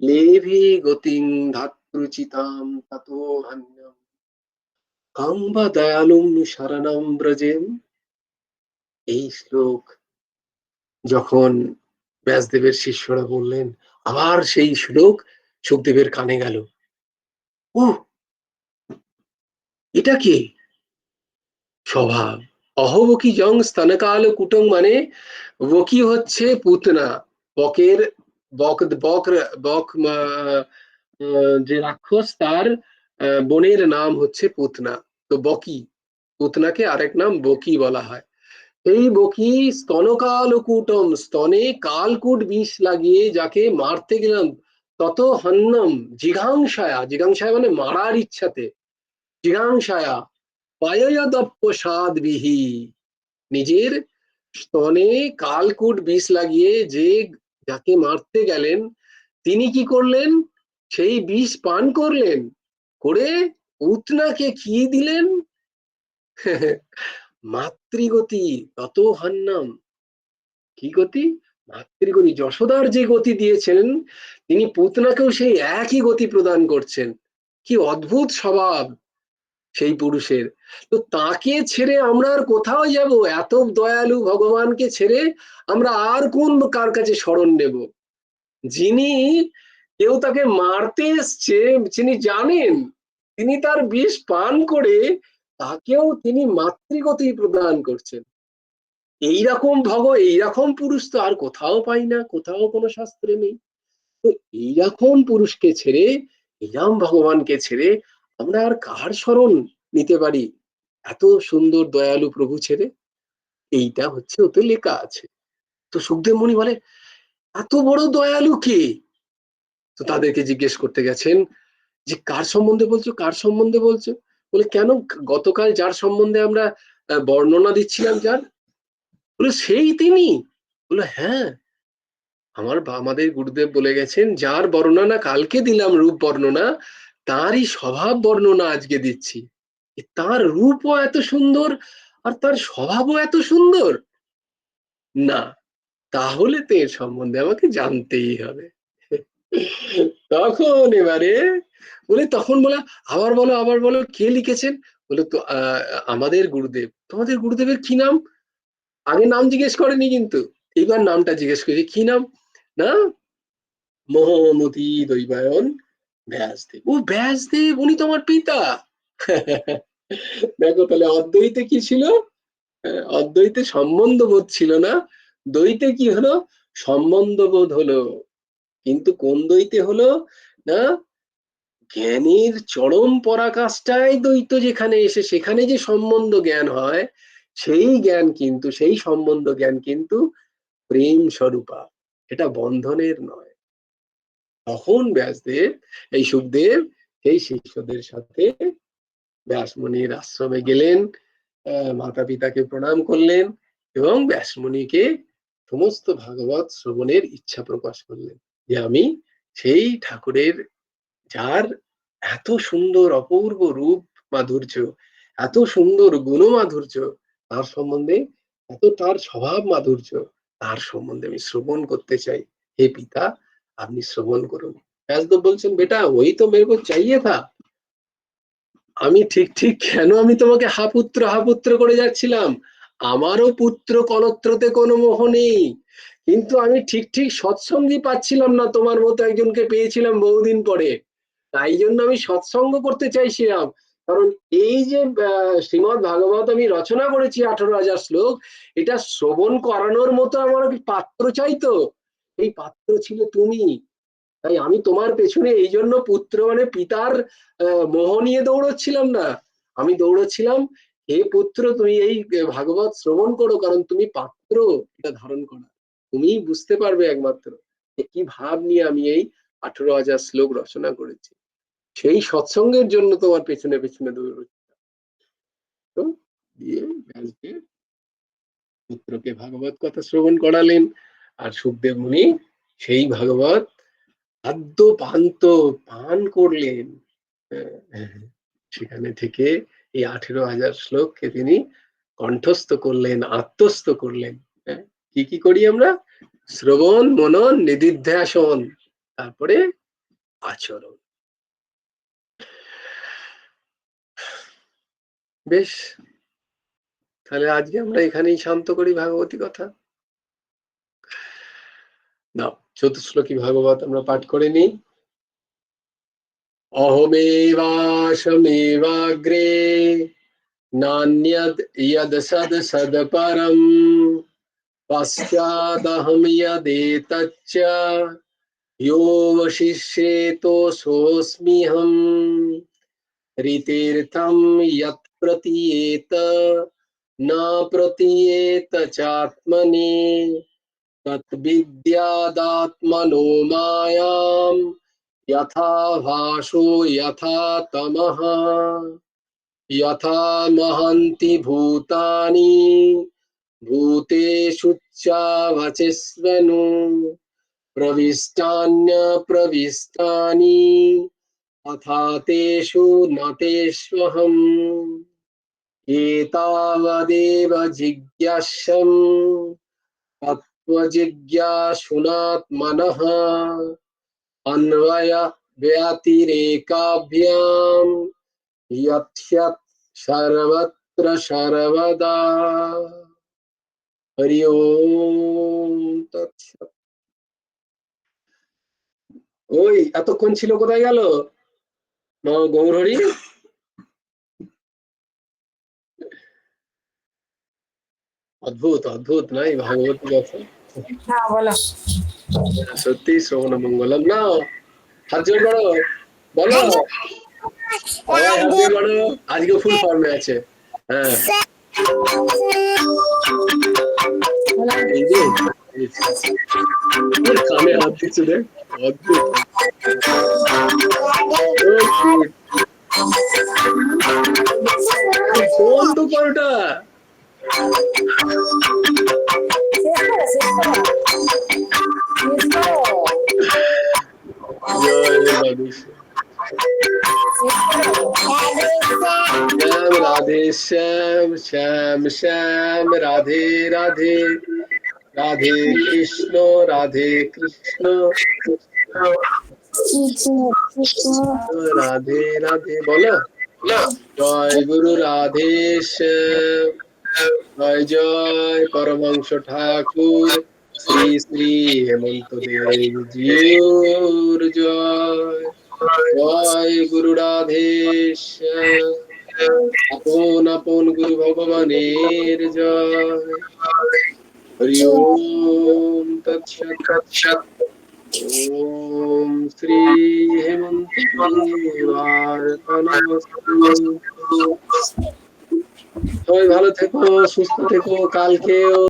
लेभे গতিং ধাত্রুচিতাম ততোহন্যম কং বা দয়ালুম শরণম ব্রজেম। এই শ্লোক যখন ব্যাসদেবের শিষ্যরা বললেন, আবার সেই শ্লোক সুখদেবের কানে গেল। ও, এটা কে? স্বভাব। অহবকি জং স্তনকাল কুটং, মানে বকি হচ্ছে পুতনা, বকের, বক বক বক যে রাক্ষস তার বোনের নাম হচ্ছে পুতনা। তো বকি, পুতনাকে আরেক নাম বকি বলা হয়। এই বকি স্তনকালকুটম, স্তনে কালকুট বিষ লাগিয়ে যাকে মারতে গেলাম, তত হন্যম জিঘাংসায়া, জিঘাংসায়া মানে মারার ইচ্ছাতে, জিঘাংসায়া পায়য়দপ্পসাদ্ভিহি, নিজের স্তনে কালকুট বিষ লাগিয়ে যে যাকে মারতে গেলেন, তিনি কি করলেন? সেই বিষ পান করলেন, করে পুতনাকে কি দিলেন? মাতৃগতি, তত হন্যম, কি গতি? মাতৃগতি, যশোদার যে গতি দিয়েছেন তিনি পুতনাকেও সেই একই গতি প্রদান করছেন। কি অদ্ভুত স্বভাব! সেই পুরুষের। তো তাকে ছেড়ে আমরা আর কোথাও যাব? এত দয়ালু ভগবানকে ছেড়ে আমরা আর কোন কার কাছে শরণ নেব? যিনি, কেউ তাকে মারতে এসছে, যিনি জানেন তিনি তার বিষ পান করে তাকেও তিনি মাতৃগতি প্রদান করছেন। এইরকম পুরুষ তো আর কোথাও পাই না, কোথাও কোনো শাস্ত্রে নেই। তো এইরকম পুরুষকে ছেড়ে, এইরকম ভগবানকে ছেড়ে আমরা আর কার শরণ নিতে পারি? এত সুন্দর দয়ালু প্রভু ছেড়ে? এইটা হচ্ছে ওতে লেখা আছে। তো সুখদেব মুনি বলে, এত বড় দয়ালু কে? তো তাদেরকে জিজ্ঞেস করতে গেছেন যে কার সম্বন্ধে বলছো, কার সম্বন্ধে বলছো? বলে কেন, গতকাল যার সম্বন্ধে আমরা বর্ণনা দিচ্ছিলাম, যার, বলে সেই তিনি? বলে হ্যাঁ, আমাদের গুরুদেব বলে গেছেন যার বর্ণনা কালকে দিলাম, রূপ বর্ণনা, তারই স্বভাব বর্ণনা আজকে দিচ্ছি। তার রূপও এত সুন্দর আর তার স্বভাবও এত সুন্দর, না তাহলে তো এর সম্বন্ধে আমাকে জানতেই হবে। তখন এবারে বলে, তখন বলে আবার বলো, আবার বলো, কে লিখেছেন? বলে তো আমাদের গুরুদেব। তোমাদের গুরুদেবের কি নাম? আগে নাম জিজ্ঞেস করেনি কিন্তু, এইবার নামটা জিজ্ঞেস করেছে। কি নাম? না, মহমতি দৈবায়ন ব্যাসদেব। ও ব্যাসদেব, উনি তোমার পিতা। দেখো তাহলে অদ্বৈতে কি ছিল? অদ্বৈতে সম্বন্ধ বোধ ছিল না, দ্বৈতে কি হলো? সম্বন্ধ বোধ হলো। কিন্তু কোন দ্বৈতে হলো? না, জ্ঞানের চরম পরাকাষ্ঠায় দ্বৈত যেখানে এসে সেখানে যে সম্বন্ধ জ্ঞান হয়, সেই জ্ঞান কিন্তু, সেই সম্বন্ধ জ্ঞান কিন্তু প্রেম স্বরূপা, এটা বন্ধনের নয়। তখন ব্যাসদেব, এই সুখদেব, এই শিষ্যদের সাথে ব্যাসমুনির আশ্রমে গেলেন, মাতা পিতাকে প্রণাম করলেন এবং ব্যাসমুনিকে সমস্ত ভাগবত শ্রবণের ইচ্ছা প্রকাশ করলেন যে আমি সেই ঠাকুরের, যার এত সুন্দর অপূর্ব রূপ মাধুর্য, এত সুন্দর গুণ মাধুর্য, তার সম্বন্ধে, এত তার স্বভাব মাধুর্য, তার সম্বন্ধে আমি শ্রবণ করতে চাই। হে পিতা, আপনি শ্রবণ করুন। ব্যাসদেব বলছেন, বেটা ওই তো মেরে কো চাইয়ে থা। আমি ঠিক ঠিক কেন আমি তোমাকে হাপুত্র হাপুত্র করে যাচ্ছিলাম? আমারও পুত্র কলত্রতে কোনো মোহ নেই, কিন্তু আমি ঠিক ঠিক সৎসঙ্গী পাচ্ছিলাম না। তোমার মতো একজনকে পেয়েছিলাম বহুদিন পরে, তাই জন্য আমি সৎসঙ্গ করতে চাইছিলাম। কারণ এই যে শ্রীমদ ভাগবত আমি রচনা করেছি 18,000 শ্লোক, এটা শ্রবণ করানোর মতো আমার পাত্র চাইতো, এই পাত্র ছিল তুমি। তাই আমি তোমার পেছনে এই জন্য পুত্র মানে পিতার মোহ নিয়ে দৌড়চ্ছিলাম না, আমি দৌড়চ্ছিলাম হে পুত্র তুমি এই ভাগবত শ্রবণ করো, কারণ তুমি পাত্র এটা ধারণ করা, তুমি বুঝতে পারবে একমাত্র কি ভাব নিয়ে আমি এই 18,000 শ্লোক রচনা করেছি। সেই সৎসঙ্গের জন্য তোমার পেছনে পেছনে দৌড়চ্ছি। তো দিয়ে ব্যাসদেব পুত্রকে ভাগবত কথা শ্রবণ করালেন, আর সুখদেব মুনি সেই ভাগবত আদ্য পান্ত পান করলেন। সেখানে থেকে এই 18,000 শ্লোককে তিনি কণ্ঠস্থ করলেন, আত্মস্থ করলেন। কি কি করি আমরা? শ্রবণ, মনন, নিদিধ্যাসন, তারপরে আচরণ। বেশ, তাহলে আজকে আমরা এখানেই শান্ত করি ভাগবতী কথা। না, চতুশ্লোকী ভাগবত আমরা পাঠ করে নিই। অহমেবাসমেবাগ্রে নান্যদ ইয়দ সদ সদ পরম পশ্চাদহম यदेतच्च यो वशिष्येतो सोऽस्म्यहम् ऋतीर्थं यत् प्रतीयेत न प्रतीयेत चात्मनि तत् विद्यादात्मनो मायां यथा भासो यथा तमः यथा महन्ति भूतानि भूतेषु चावचिस्वनु प्रविष्टान्यप्रविष्टानि तथा तेषु न तेष्वहम् एतावदेव जिज्ञास्यम् तत्त्वजिज्ञासुनात्मनः अन्वय व्यतिरेकाभ्याम् यत् সর্বত্র সর্বদা। হরি ওম তৎসৎ। ওই এতক্ষণ ছিল, কোথায় গেল গৌর হরি? অদ্ভুত অদ্ভুত নাই ভাগবত কথা। হ্যাঁ বলো। সত্যি শ্রবণ মঙ্গলম না। হাত জোর করো, বলো সবাই হাত দিয়ে করো। আজকে ফুল ফর্মে আছে। হ্যাঁ এই যে কানে হাত দিচ্ছে রে, অদ্ভুত। কোন তো করোটা জয় রাধেশ্যাম। শ্যাম রাধে শ্যাম, শ্যাম শ্যাম রাধে রাধে, রাধে কৃষ্ণ রাধে কৃষ্ণ, রাধে রাধে। বলো জয় গুরু রাধেশ্যাম, জয় জয় পরমহংস ঠাকুর শ্রী শ্রী হেমন্ত দেব জিউর জয়। জয় গুরু রাধেশ্যাম, আপন আপন গুরু ভগবানের জয়। হরি ওম তৎসৎ। ওম শ্রী হেমন্ত দেবার্পণমস্তু। সবাই ভালো থেকো, সুস্থ থেকো, কালকেও